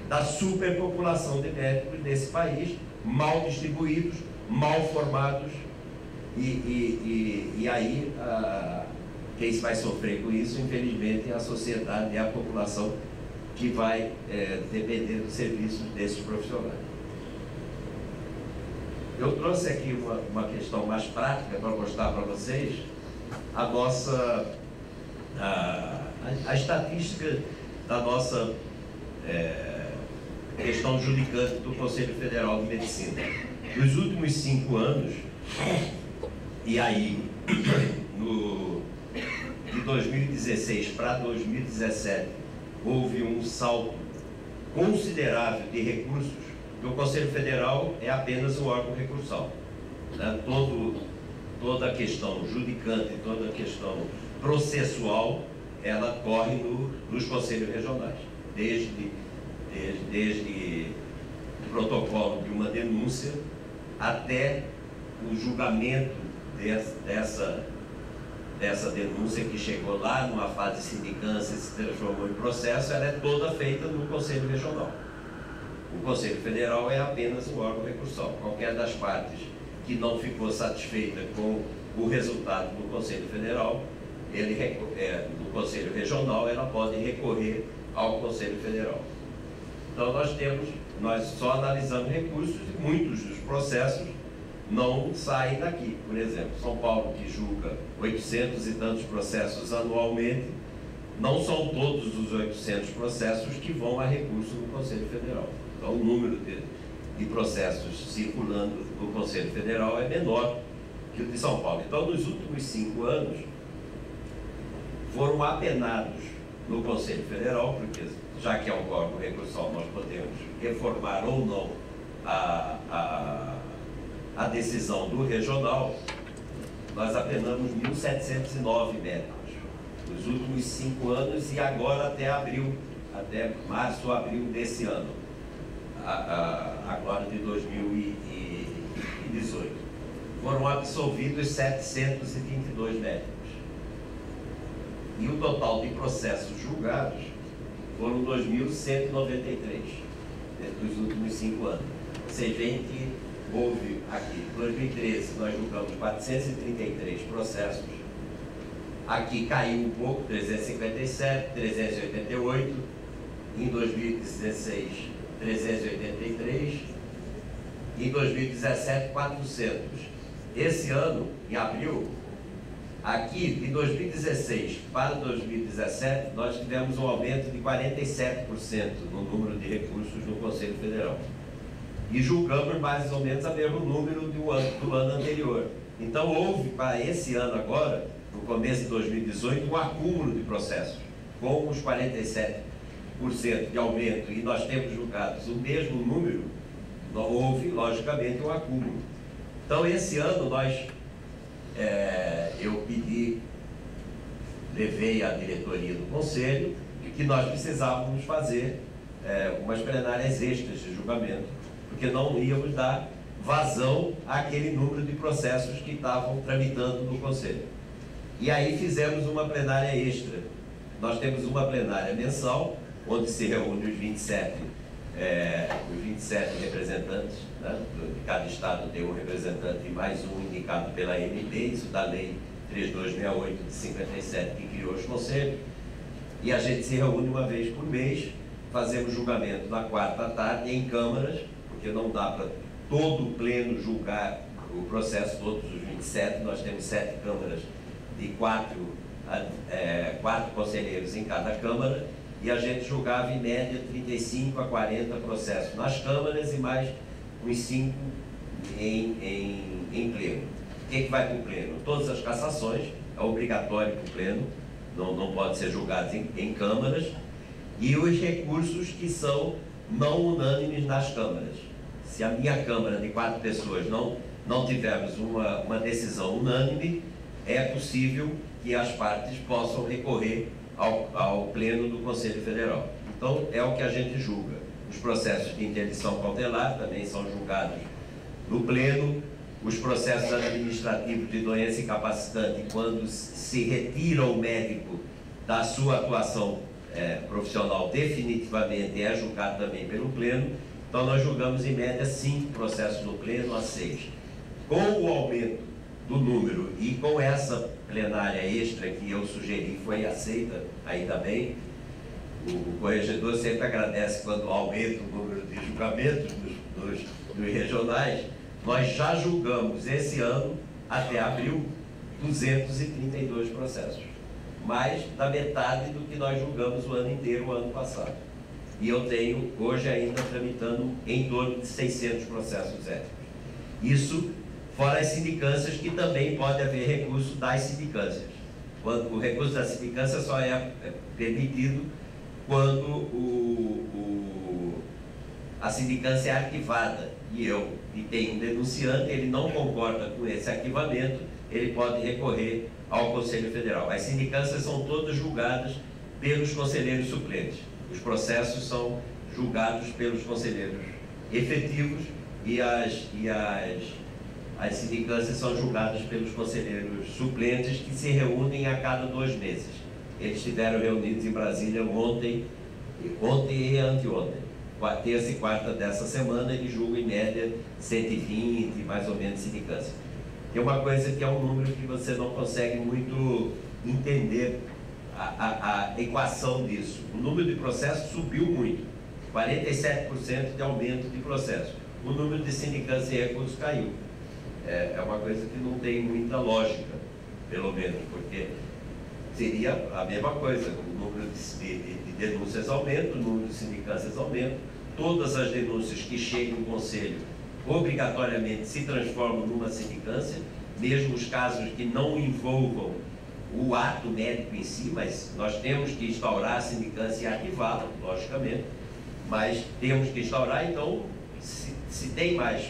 Speaker 2: da superpopulação de médicos nesse país, mal distribuídos, mal formados, e aí quem vai sofrer com isso, infelizmente, é a sociedade, é a população que vai depender dos serviços desses profissionais. Eu trouxe aqui uma questão mais prática para mostrar para vocês a estatística da nossa questão judicante do Conselho Federal de Medicina. Nos últimos 5 anos, e aí, de 2016 para 2017, houve um salto considerável de recursos, que o Conselho Federal é apenas um órgão recursal. Né? Toda a questão judicante, toda a questão processual, ela corre nos conselhos regionais, desde o protocolo de uma denúncia até o julgamento dessa denúncia que chegou lá numa fase de sindicância e se transformou em processo, ela é toda feita no Conselho Regional. O Conselho Federal é apenas um órgão recursal. Qualquer das partes que não ficou satisfeita com o resultado do Conselho Federal, do Conselho Regional, ela pode recorrer ao Conselho Federal. Então nós só analisamos recursos e muitos dos processos não saem daqui. Por exemplo, São Paulo, que julga 800 e tantos processos anualmente, não são todos os 800 processos que vão a recurso no Conselho Federal. Então o número de processos circulando no Conselho Federal é menor que o de São Paulo. Então, nos últimos 5 anos, foram apenados no Conselho Federal, porque já que é um órgão recursal, nós podemos reformar ou não a decisão do regional, nós apenamos 1.709 médicos nos últimos 5 anos e agora até março, abril desse ano, agora de 2018. Foram absolvidos 722 médicos. E o total de processos julgados foram 2.193 nos últimos 5 anos. Vocês veem que houve aqui, em 2013, nós julgamos 433 processos. Aqui caiu um pouco, 357, 388. Em 2016, 383. Em 2017, 400. Esse ano, em abril, aqui, de 2016 para 2017, nós tivemos um aumento de 47% no número de recursos no Conselho Federal. E julgamos mais ou menos o mesmo número do ano anterior. Então, houve para esse ano agora, no começo de 2018, um acúmulo de processos, com os 47% de aumento, e nós temos julgados o mesmo número, houve, logicamente, um acúmulo. Então, esse ano, eu pedi levei à diretoria do Conselho que nós precisávamos fazer umas plenárias extras de julgamento, porque não íamos dar vazão àquele número de processos que estavam tramitando no Conselho. E aí fizemos uma plenária extra. Nós temos uma plenária mensal, onde se reúne os 27 representantes, né? De cada estado tem um representante e mais um indicado pela ANP, isso da lei 3268 de 57 que criou os conselhos, e a gente se reúne uma vez por mês, fazemos julgamento na quarta tarde em câmaras, porque não dá para todo o pleno julgar o processo, todos os 27, nós temos 7 câmaras de 4 conselheiros em cada câmara, e a gente julgava em média 35 a 40 processos nas câmaras e mais uns 5 em pleno. O que vai para o pleno? Todas as cassações, é obrigatório para o pleno, não pode ser julgado em câmaras, e os recursos que são não unânimes nas câmaras. Se a minha câmara de 4 pessoas não tivermos uma decisão unânime, é possível que as partes possam recorrer ao pleno do Conselho Federal. Então, é o que a gente julga. Os processos de interdição cautelar também são julgados no pleno, os processos administrativos de doença incapacitante, quando se retira o médico da sua atuação profissional definitivamente, é julgado também pelo pleno. Então, nós julgamos em média 5 processos no pleno a 6. Com o aumento do número e com essa plenária extra que eu sugeri, foi aceita, ainda bem. O corregedor sempre agradece quando aumenta o número de julgamentos nos regionais. Nós já julgamos esse ano, até abril, 232 processos, mais da metade do que nós julgamos o ano inteiro, o ano passado. E eu tenho hoje ainda tramitando em torno de 600 processos éticos. Isso fora as sindicâncias, que também pode haver recurso das sindicâncias. Quando o recurso da sindicância só é permitido quando a sindicância é arquivada e tem um denunciante, ele não concorda com esse arquivamento, ele pode recorrer ao Conselho Federal. As sindicâncias são todas julgadas pelos conselheiros suplentes. Os processos são julgados pelos conselheiros efetivos e as sindicâncias são julgadas pelos conselheiros suplentes, que se reúnem a cada 2 meses. Eles estiveram reunidos em Brasília ontem e anteontem. Terça e quarta dessa semana, eles julgam em média 120, mais ou menos, sindicâncias. Tem uma coisa que é um número que você não consegue muito entender a equação disso. O número de processos subiu muito, 47% de aumento de processos. O número de sindicâncias e recursos caiu. É uma coisa que não tem muita lógica, pelo menos, porque seria a mesma coisa, o número de denúncias aumenta, o número de sindicâncias aumenta, todas as denúncias que chegam no Conselho obrigatoriamente se transformam numa sindicância, mesmo os casos que não envolvam o ato médico em si, mas nós temos que instaurar a sindicância e arquivá-la, logicamente, mas temos que instaurar. Então, se tem mais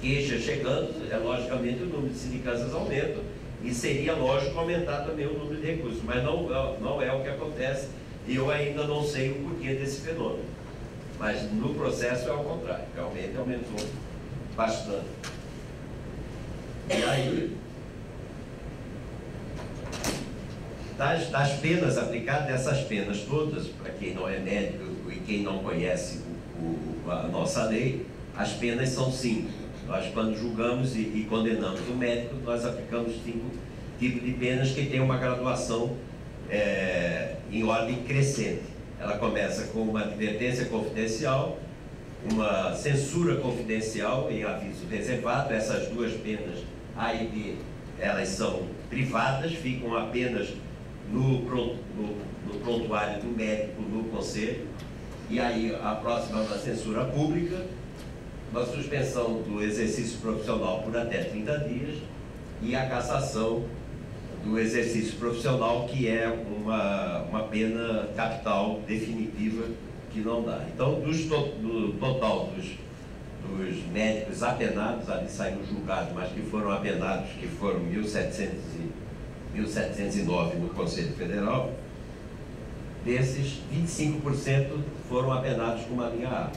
Speaker 2: queixas chegando, logicamente o número de sindicâncias aumenta, e seria lógico aumentar também o número de recursos, mas não é o que acontece, e eu ainda não sei o porquê desse fenômeno. Mas no processo é ao contrário, realmente aumentou bastante. E aí, das penas aplicadas, dessas penas todas, para quem não é médico e quem não conhece a nossa lei, as penas são 5. Nós, quando julgamos e condenamos o médico, nós aplicamos 5 tipos de penas que têm uma graduação em ordem crescente. Ela começa com uma advertência confidencial, uma censura confidencial em aviso reservado. Essas 2 penas, A e B, elas são privadas, ficam apenas no prontuário do médico, no conselho. E aí a próxima é uma censura pública, uma suspensão do exercício profissional por até 30 dias e a cassação do exercício profissional, que é uma pena capital definitiva que não dá. Então, do total dos médicos apenados, ali saíram julgados, mas que foram apenados, que foram 1.700 1709 no Conselho Federal, desses 25% foram apenados com uma linha A,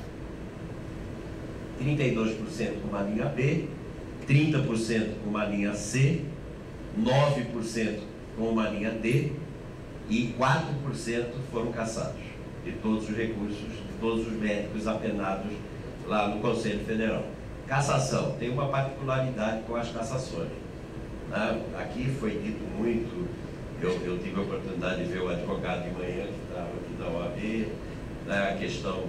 Speaker 2: 32% com uma linha B, 30% com uma linha C, 9% com uma linha D e 4% foram cassados de todos os recursos, de todos os médicos apenados lá no Conselho Federal. Cassação, tem uma particularidade com as cassações. Aqui foi dito muito, eu tive a oportunidade de ver o advogado de manhã que estava aqui da OAB, a questão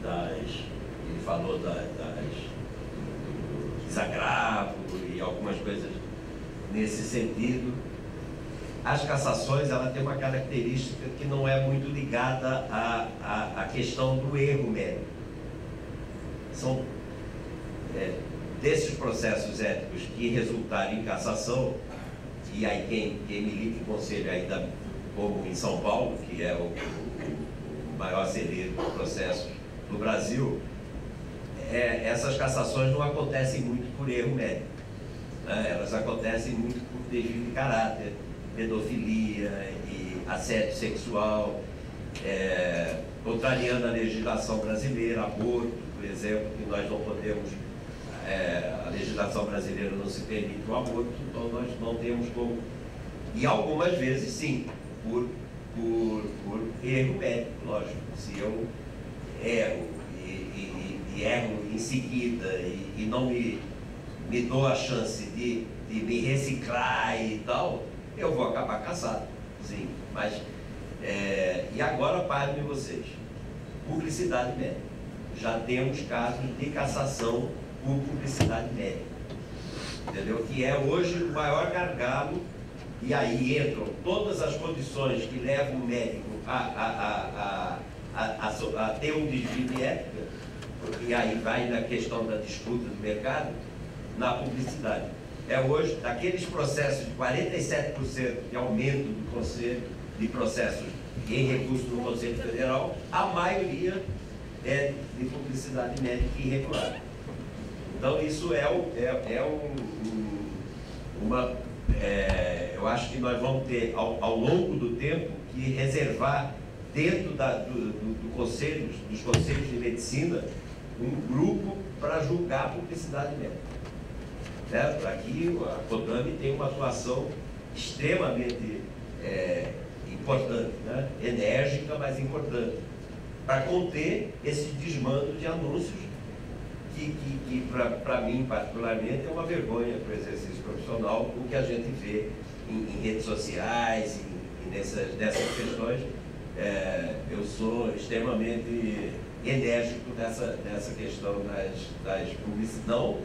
Speaker 2: ele falou do desagravo e algumas coisas nesse sentido. As cassações, ela tem uma característica que não é muito ligada à questão do erro médico. São desses processos éticos que resultaram em cassação, e aí quem milita em conselho ainda, como em São Paulo, que é o maior celeiro de processos do Brasil, essas cassações não acontecem muito por erro médico, né? Elas acontecem muito por desvio de caráter, pedofilia e assédio sexual, contrariando a legislação brasileira, aborto, por exemplo, que nós não podemos, a legislação brasileira não se permite o aborto, então nós não temos como. E algumas vezes, sim, por erro médico, lógico. Se eu erro e erro em seguida e não me dou a chance de me reciclar e tal, eu vou acabar cassado, sim. Mas, e agora, parem vocês, publicidade médica. Já temos casos de cassação por publicidade médica, entendeu? Que é hoje o maior gargalo, e aí entram todas as condições que levam o médico a ter um desvio de ética, e aí vai na questão da disputa do mercado, na publicidade. Hoje, daqueles processos de 47% de aumento do Conselho, de processos em recurso no Conselho Federal, a maioria é de publicidade médica irregular. Então, isso eu acho que nós vamos ter, ao longo do tempo, que reservar dentro dos conselhos de medicina, um grupo para julgar a publicidade médica. Aqui, a CODAME tem uma atuação extremamente importante, né? Enérgica, mas importante, para conter esse desmando de anúncios que para mim, particularmente, é uma vergonha para o exercício profissional, o que a gente vê em redes sociais e nessas questões. Eu sou extremamente enérgico nessa questão das publicidades, não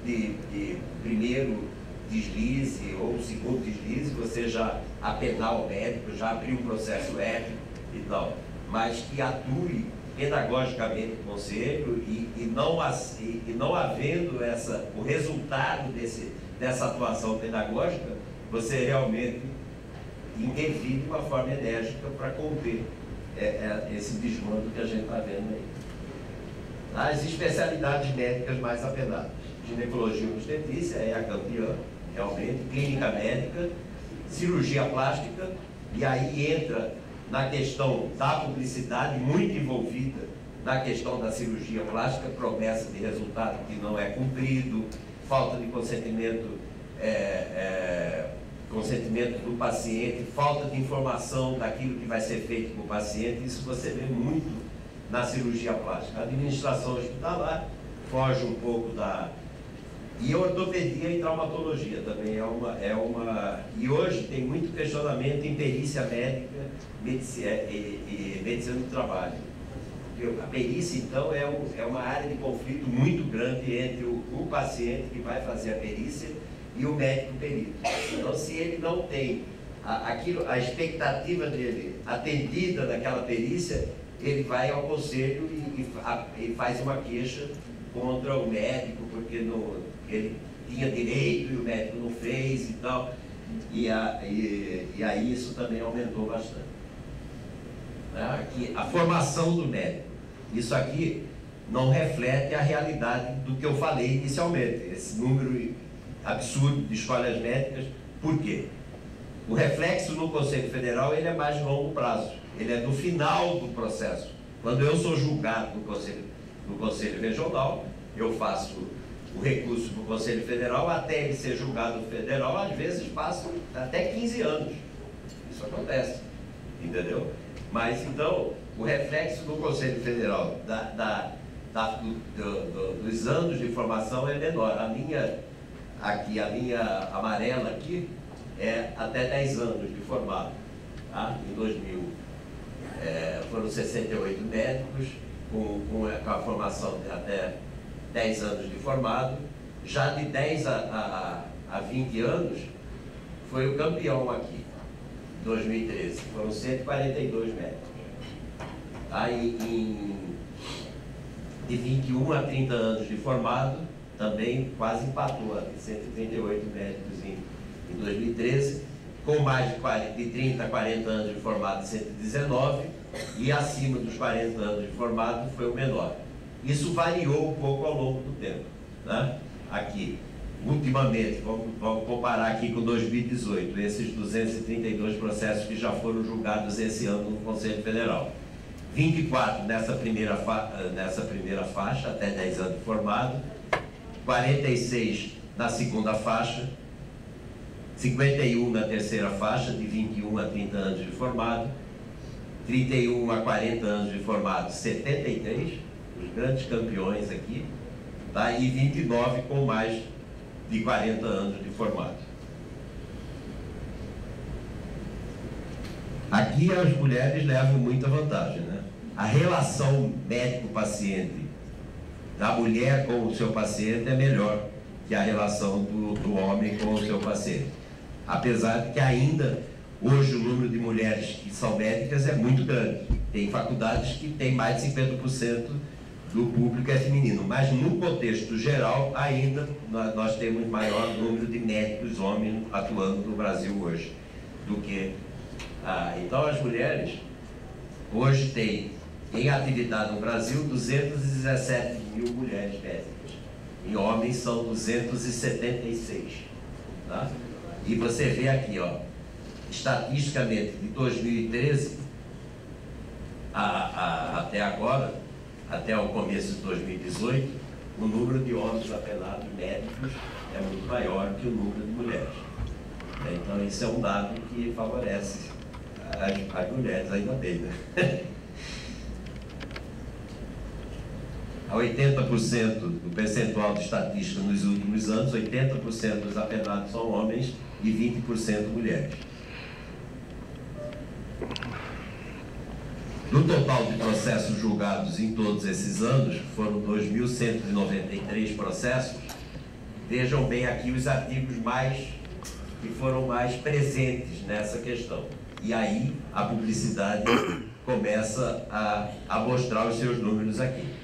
Speaker 2: de primeiro deslize ou segundo deslize, você já apenar o médico, já abrir um processo ético e tal, mas que atue pedagogicamente o conselho e não havendo o resultado dessa atuação pedagógica, você realmente intervir de uma forma enérgica para conter esse desmando que a gente está vendo aí. As especialidades médicas mais apenadas. Ginecologia e obstetrícia é a campeã, realmente, clínica médica, cirurgia plástica, e aí entra na questão da publicidade, muito envolvida na questão da cirurgia plástica, promessa de resultado que não é cumprido, falta de consentimento do paciente, falta de informação daquilo que vai ser feito com o paciente. Isso você vê muito na cirurgia plástica. A administração hospitalar foge um pouco E ortopedia e traumatologia também E hoje tem muito questionamento em perícia médica e medicina do trabalho. A perícia, então, é uma área de conflito muito grande entre o paciente que vai fazer a perícia e o médico perito. Então, se ele não tem a expectativa dele atendida naquela perícia, ele vai ao conselho e faz uma queixa contra o médico, porque ele tinha direito e o médico não fez e tal. E aí isso também aumentou bastante. A formação do médico. Isso aqui não reflete a realidade do que eu falei inicialmente. Esse número absurdo de escolhas médicas. Por quê? O reflexo no Conselho Federal ele é mais de longo prazo, ele é do final do processo. Quando eu sou julgado no Conselho Regional, eu faço o recurso para o Conselho Federal, até ele ser julgado federal, às vezes passam até 15 anos. Isso acontece, entendeu? Mas então, o reflexo do Conselho Federal dos anos de formação é menor. A minha amarela aqui é até 10 anos de formado. Tá? Em 2000 foram 68 médicos com a formação de até 10 anos de formado. Já de 10 a 20 anos foi o campeão aqui, em 2013. Foram 142 médicos. Tá? De 21 a 30 anos de formado, também quase empatou, 138 médicos em 2013, com mais de 30 a 40 anos de formado, 119, e acima dos 40 anos de formado foi o menor. Isso variou um pouco ao longo do tempo, né? Aqui, ultimamente, vamos comparar aqui com 2018, esses 232 processos que já foram julgados esse ano no Conselho Federal. 24 nessa primeira faixa, até 10 anos de formado, 46 na segunda faixa, 51 na terceira faixa, de 21 a 30 anos de formado, 31 a 40 anos de formado, 73, os grandes campeões aqui, tá? E 29 com mais de 40 anos de formado. Aqui as mulheres levam muita vantagem, né? A relação médico-paciente da mulher com o seu paciente é melhor que a relação do homem com o seu paciente. Apesar de que ainda, hoje, o número de mulheres que são médicas é muito grande. Tem faculdades que tem mais de 50% do público é feminino. Mas, no contexto geral, ainda nós temos maior número de médicos homens atuando no Brasil hoje do que... então, as mulheres hoje têm em atividade no Brasil 217 mil mulheres médicas. Em homens são 276. Tá? E você vê aqui, ó, estatisticamente, de 2013 até agora, até o começo de 2018, o número de homens apelados médicos é muito maior que o número de mulheres. Então, isso é um dado que favorece as mulheres, ainda bem, né? A 80% do percentual de estatística nos últimos anos, 80% dos apelados são homens e 20% mulheres. No total de processos julgados em todos esses anos, foram 2.193 processos. Vejam bem aqui os artigos que foram mais presentes nessa questão. E aí a publicidade começa a mostrar os seus números aqui.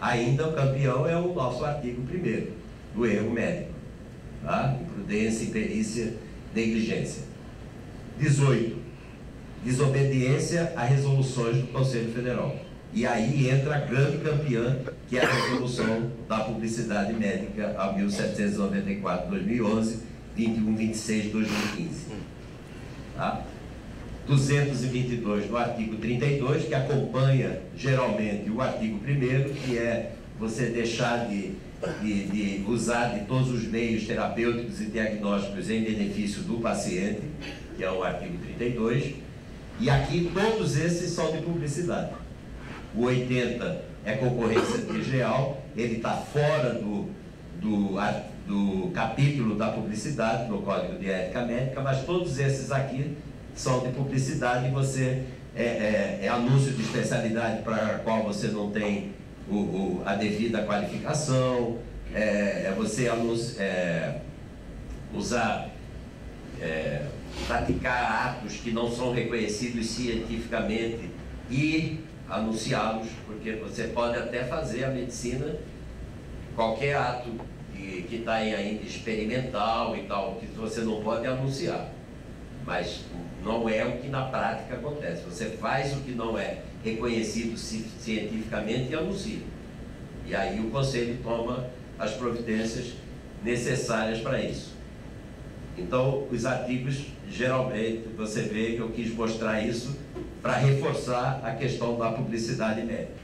Speaker 2: Ainda o campeão é o nosso artigo 1º, do erro médico. Tá? Imprudência, imperícia, negligência. 18. Desobediência a resoluções do Conselho Federal. E aí entra a grande campeã, que é a resolução da publicidade médica a 1794/2011, 2126/2015. Tá? 222 no artigo 32, que acompanha geralmente o artigo 1º, que é você deixar de usar de todos os meios terapêuticos e diagnósticos em benefício do paciente, que é o artigo 32, e aqui todos esses são de publicidade. O 80 é concorrência desleal, ele está fora do capítulo da publicidade no Código de Ética Médica, mas todos esses aqui são de publicidade e você é anúncio de especialidade para a qual você não tem a devida qualificação, você praticar atos que não são reconhecidos cientificamente e anunciá-los, porque você pode até fazer a medicina, qualquer ato que está ainda experimental e tal, que você não pode anunciar, mas não é o que na prática acontece. Você faz o que não é reconhecido cientificamente e anuncia. E aí o Conselho toma as providências necessárias para isso. Então, os artigos, geralmente, você vê que eu quis mostrar isso para reforçar a questão da publicidade médica.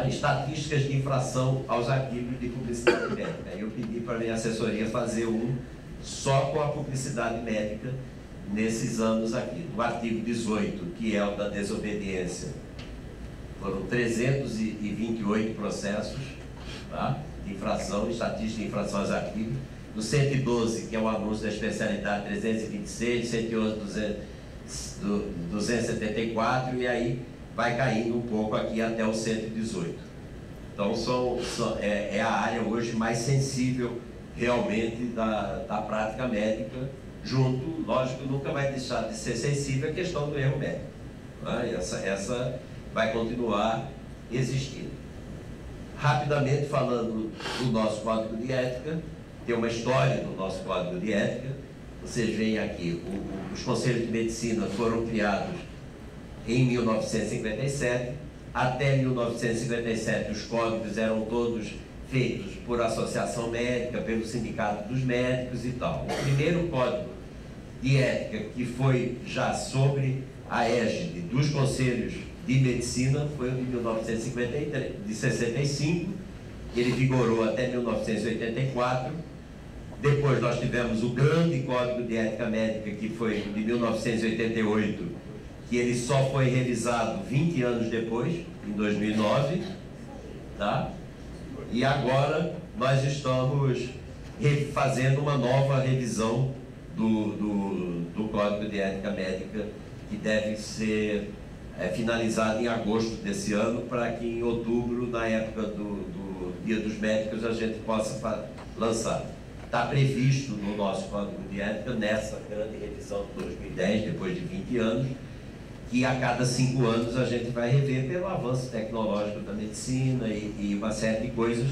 Speaker 2: Estatísticas de infração aos artigos de publicidade médica. Eu pedi para a minha assessoria fazer um só com a publicidade médica nesses anos aqui. No artigo 18, que é o da desobediência, foram 328 processos, tá, de infração, estatística de infração aos artigos. No 112, que é o anúncio da especialidade, 326, 111, 274, e aí vai caindo um pouco aqui até o 118. Então, é a área hoje mais sensível realmente da prática médica, junto, lógico, nunca vai deixar de ser sensível a questão do erro médico. Né? Essa vai continuar existindo. Rapidamente falando do nosso Código de Ética, tem uma história do nosso Código de Ética. Vocês veem aqui, os Conselhos de Medicina foram criados em 1957. Até 1957 os códigos eram todos feitos por associação médica, pelo sindicato dos médicos e tal. O primeiro código de ética que foi já sobre a égide dos conselhos de medicina foi o de 1965, ele vigorou até 1984. Depois nós tivemos o grande Código de Ética Médica, que foi de 1988, que ele só foi revisado 20 anos depois, em 2009, tá? E agora nós estamos fazendo uma nova revisão do Código de Ética Médica, que deve ser finalizado em agosto desse ano, para que em outubro, na época do Dia dos Médicos, a gente possa lançar. Está previsto no nosso Código de Ética, nessa grande revisão de 2010, depois de 20 anos, que a cada 5 anos a gente vai rever pelo avanço tecnológico da medicina e uma série de coisas,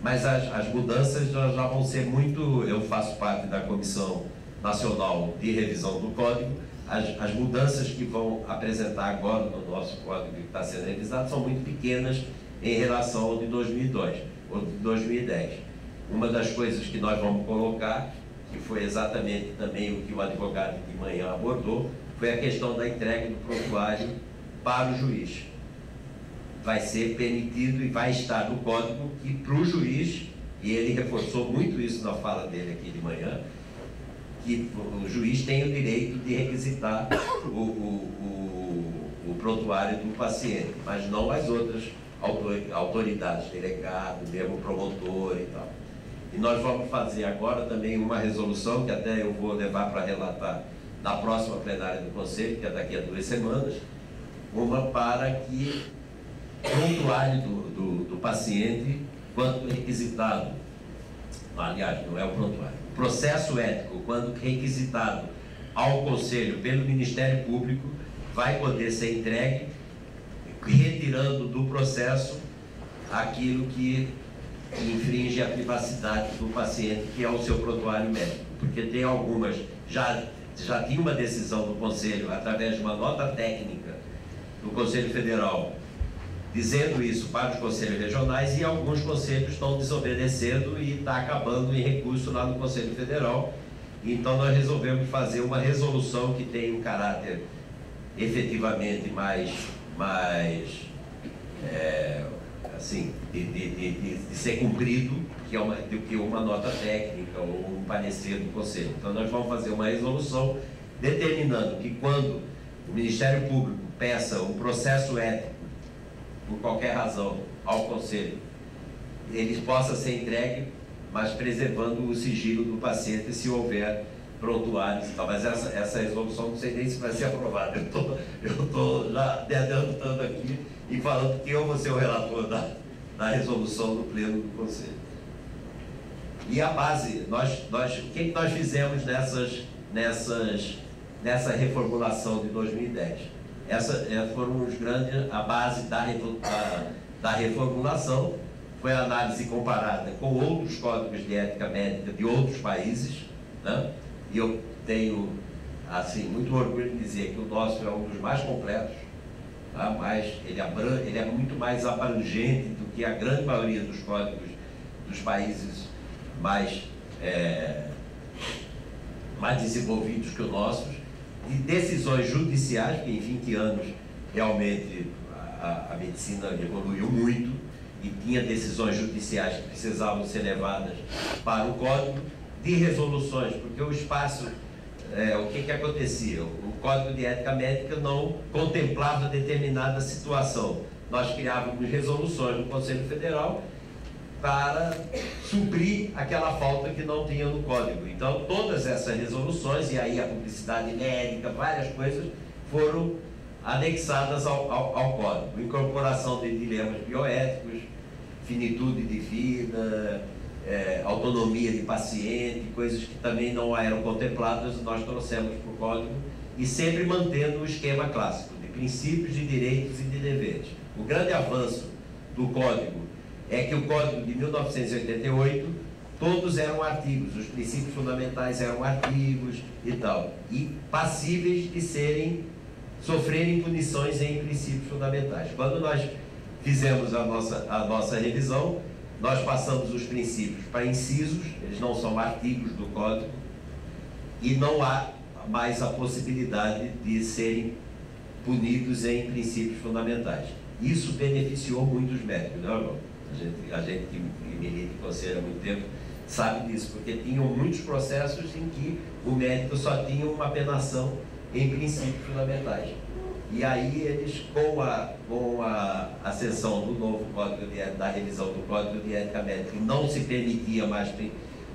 Speaker 2: mas as mudanças já vão ser muito... Eu faço parte da Comissão Nacional de Revisão do Código. As mudanças que vão apresentar agora no nosso Código que está sendo revisado são muito pequenas em relação ao de 2002 ou de 2010. Uma das coisas que nós vamos colocar, que foi exatamente também o que o advogado de manhã abordou, foi a questão da entrega do prontuário para o juiz. Vai ser permitido e vai estar no código que para o juiz, e ele reforçou muito isso na fala dele aqui de manhã, que o juiz tem o direito de requisitar o prontuário do paciente, mas não as outras autoridades, delegado, mesmo promotor e tal. E nós vamos fazer agora também uma resolução, que até eu vou levar para relatar na próxima plenária do Conselho, que é daqui a 2 semanas, uma para que o prontuário do paciente, quando requisitado, aliás, não é o prontuário, o processo ético, quando requisitado ao Conselho pelo Ministério Público, vai poder ser entregue, retirando do processo aquilo que infringe a privacidade do paciente, que é o seu prontuário médico. Porque tem algumas, já tinha uma decisão do Conselho, através de uma nota técnica do Conselho Federal, dizendo isso para os conselhos regionais, e alguns conselhos estão desobedecendo e está acabando em recurso lá no Conselho Federal. Então nós resolvemos fazer uma resolução que tem um caráter efetivamente mais assim, de ser cumprido, do que uma nota técnica ou um parecer do Conselho. Então nós vamos fazer uma resolução determinando que quando o Ministério Público peça um processo ético, por qualquer razão, ao Conselho, ele possa ser entregue, mas preservando o sigilo do paciente, se houver prontuários e tal. Mas essa resolução não sei nem se vai ser aprovada. Eu estou já adiantando aqui e falando que eu vou ser o relator da resolução do Pleno do Conselho. E a base, o que nós fizemos nessa reformulação de 2010? Foram os grandes, a base da reformulação foi a análise comparada com outros códigos de ética médica de outros países, né? E eu tenho, assim, muito orgulho de dizer que o nosso é um dos mais completos, tá? Mas ele é muito mais abrangente do que a grande maioria dos códigos dos países mais mais desenvolvidos que os nossos, de decisões judiciais, que em 20 anos realmente a medicina evoluiu muito e tinha decisões judiciais que precisavam ser levadas para o código, de resoluções, porque o espaço, o que acontecia? O Código de Ética Médica não contemplava determinada situação. Nós criávamos resoluções no Conselho Federal para suprir aquela falta que não tinha no Código. Então, todas essas resoluções, e aí a publicidade médica, várias coisas, foram anexadas ao Código. Incorporação de dilemas bioéticos, finitude de vida, autonomia de paciente, coisas que também não eram contempladas, nós trouxemos para o Código, e sempre mantendo o esquema clássico de princípios, de direitos e de deveres. O grande avanço do Código é que o Código de 1988, todos eram artigos, os princípios fundamentais eram artigos e tal, e passíveis de sofrerem punições em princípios fundamentais. Quando nós fizemos a nossa revisão, nós passamos os princípios para incisos, eles não são artigos do Código, e não há mais a possibilidade de serem punidos em princípios fundamentais. Isso beneficiou muito os médicos, não é, irmão? A gente que milita em conselho há muito tempo sabe disso, porque tinham muitos processos em que o médico só tinha uma penação em princípios fundamentais. E aí eles, com a sessão do novo Código de Ética, da revisão do Código de Ética Médica, que não se permitia mais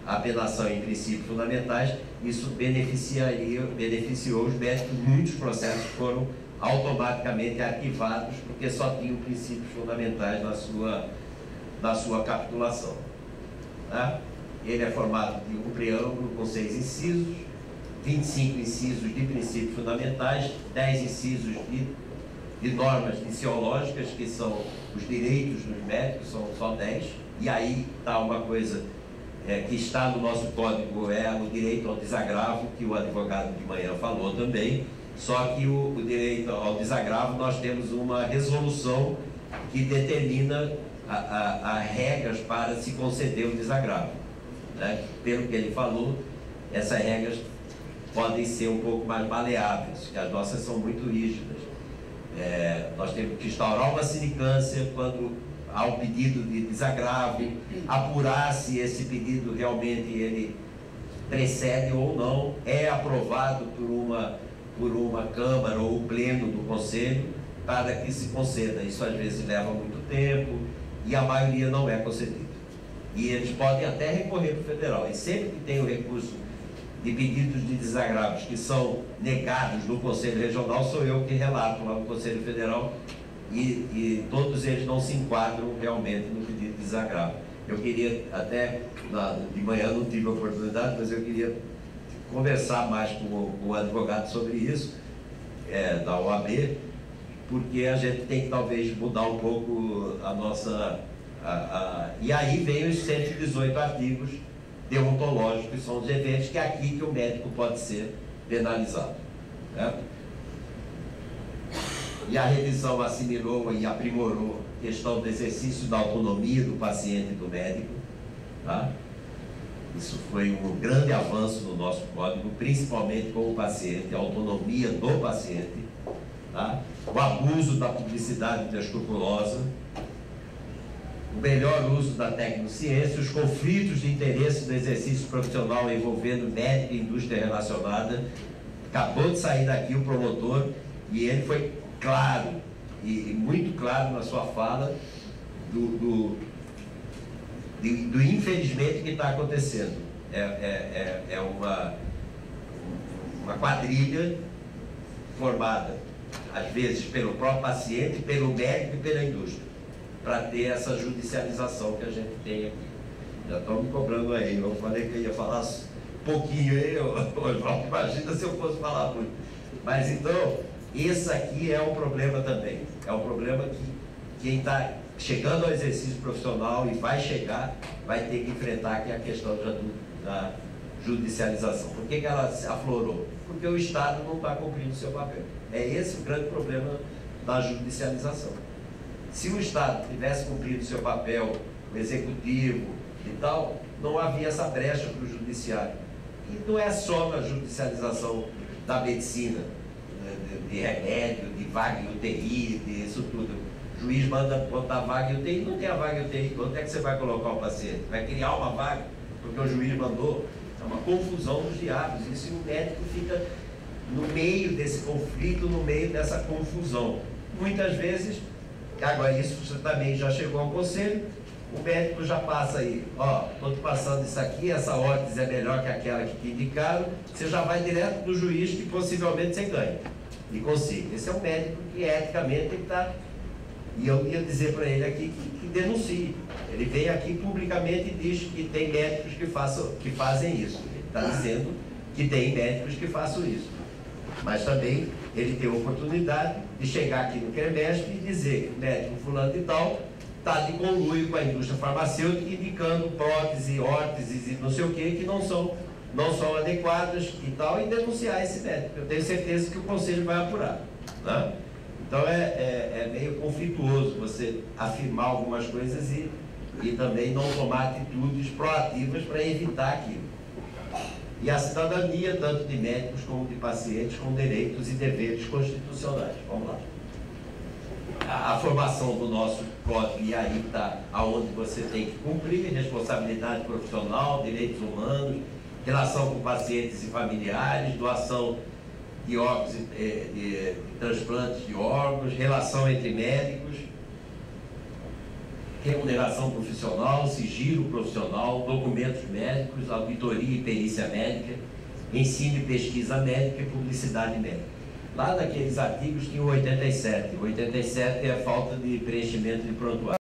Speaker 2: a penação em princípios fundamentais, isso beneficiou os médicos. Muitos processos foram automaticamente arquivados, porque só tinham princípios fundamentais na sua capitulação. Tá? Ele é formado de um preâmbulo com 6 incisos, 25 incisos de princípios fundamentais, 10 incisos de normas fisiológicas, que são os direitos dos médicos, são só 10, e aí está uma coisa que está no nosso código, o direito ao desagravo, que o advogado de manhã falou também, só que o direito ao desagravo, nós temos uma resolução que determina as regras para se conceder o desagravo. Né? Pelo que ele falou, essas regras podem ser um pouco mais maleáveis, porque as nossas são muito rígidas. Nós temos que instaurar uma sindicância quando há um pedido de desagravo, apurar se esse pedido realmente ele precede ou não, é aprovado por uma Câmara ou o Pleno do Conselho para que se conceda. Isso às vezes leva muito tempo e a maioria não é concedida. E eles podem até recorrer para o federal. E sempre que tem o recurso de pedidos de desagravos que são negados no Conselho Regional, sou eu que relato lá no Conselho Federal, e todos eles não se enquadram realmente no pedido de desagravo. Eu queria, até de manhã não tive a oportunidade, mas eu queria conversar mais com o advogado sobre isso, da OAB, porque a gente tem que talvez mudar um pouco a nossa... E aí vem os 118 artigos deontológicos, que são os eventos que é aqui que o médico pode ser penalizado. Né? E a revisão assimilou e aprimorou a questão do exercício da autonomia do paciente e do médico. Tá? Isso foi um grande avanço no nosso código, principalmente com o paciente, a autonomia do paciente. Tá? O abuso da publicidade inescrupulosa, o melhor uso da tecnociência, os conflitos de interesse no exercício profissional envolvendo médico e indústria relacionada. Acabou de sair daqui o promotor e ele foi claro, e muito claro na sua fala, do infelizmente que está acontecendo. É uma quadrilha formada, às vezes, pelo próprio paciente, pelo médico e pela indústria, para ter essa judicialização que a gente tem aqui. Já estão me cobrando aí, eu falei que eu ia falar pouquinho aí, imagina se eu fosse falar muito. Mas então, esse aqui é um problema também, é um problema que quem está chegando ao exercício profissional e vai chegar, vai ter que enfrentar, que é a questão da judicialização. Por que ela aflorou? Porque o Estado não está cumprindo o seu papel. É esse o grande problema da judicialização. Se o Estado tivesse cumprido o seu papel, o executivo e tal, não havia essa brecha para o judiciário. E não é só na judicialização da medicina, de remédio, de vaga em UTI, disso tudo. O juiz manda botar vaga em UTI, não tem a vaga em UTI. Onde é que você vai colocar o paciente? Vai criar uma vaga, porque o juiz mandou. É uma confusão dos diabos. Isso, e o médico fica no meio desse conflito, no meio dessa confusão. Muitas vezes, agora isso também já chegou ao conselho, o médico já passa aí, ó, estou te passando isso aqui, essa órtese é melhor que aquela que te indicaram, você já vai direto do juiz que possivelmente você ganha e consiga. Esse é um médico que eticamente tem que estar, e eu ia dizer para ele aqui que denuncie. Ele vem aqui publicamente e diz que tem médicos que fazem isso. Ele está dizendo que tem médicos que façam isso. Mas também ele tem a oportunidade de chegar aqui no CREMESP e dizer que o médico fulano de tal está de conluio com a indústria farmacêutica, indicando próteses, órteses e não sei o que não são adequadas e tal, e denunciar esse médico. Eu tenho certeza que o conselho vai apurar, né? Então é meio conflituoso você afirmar algumas coisas e também não tomar atitudes proativas para evitar aquilo. E a cidadania, tanto de médicos como de pacientes, com direitos e deveres constitucionais. Vamos lá. A formação do nosso código, e aí está aonde você tem que cumprir, responsabilidade profissional, direitos humanos, relação com pacientes e familiares, doação de órgãos, de transplantes de órgãos, relação entre médicos, remuneração profissional, sigilo profissional, documentos médicos, auditoria e perícia médica, ensino e pesquisa médica e publicidade médica. Lá naqueles artigos tinha o 87. O 87 é a falta de preenchimento de prontuário.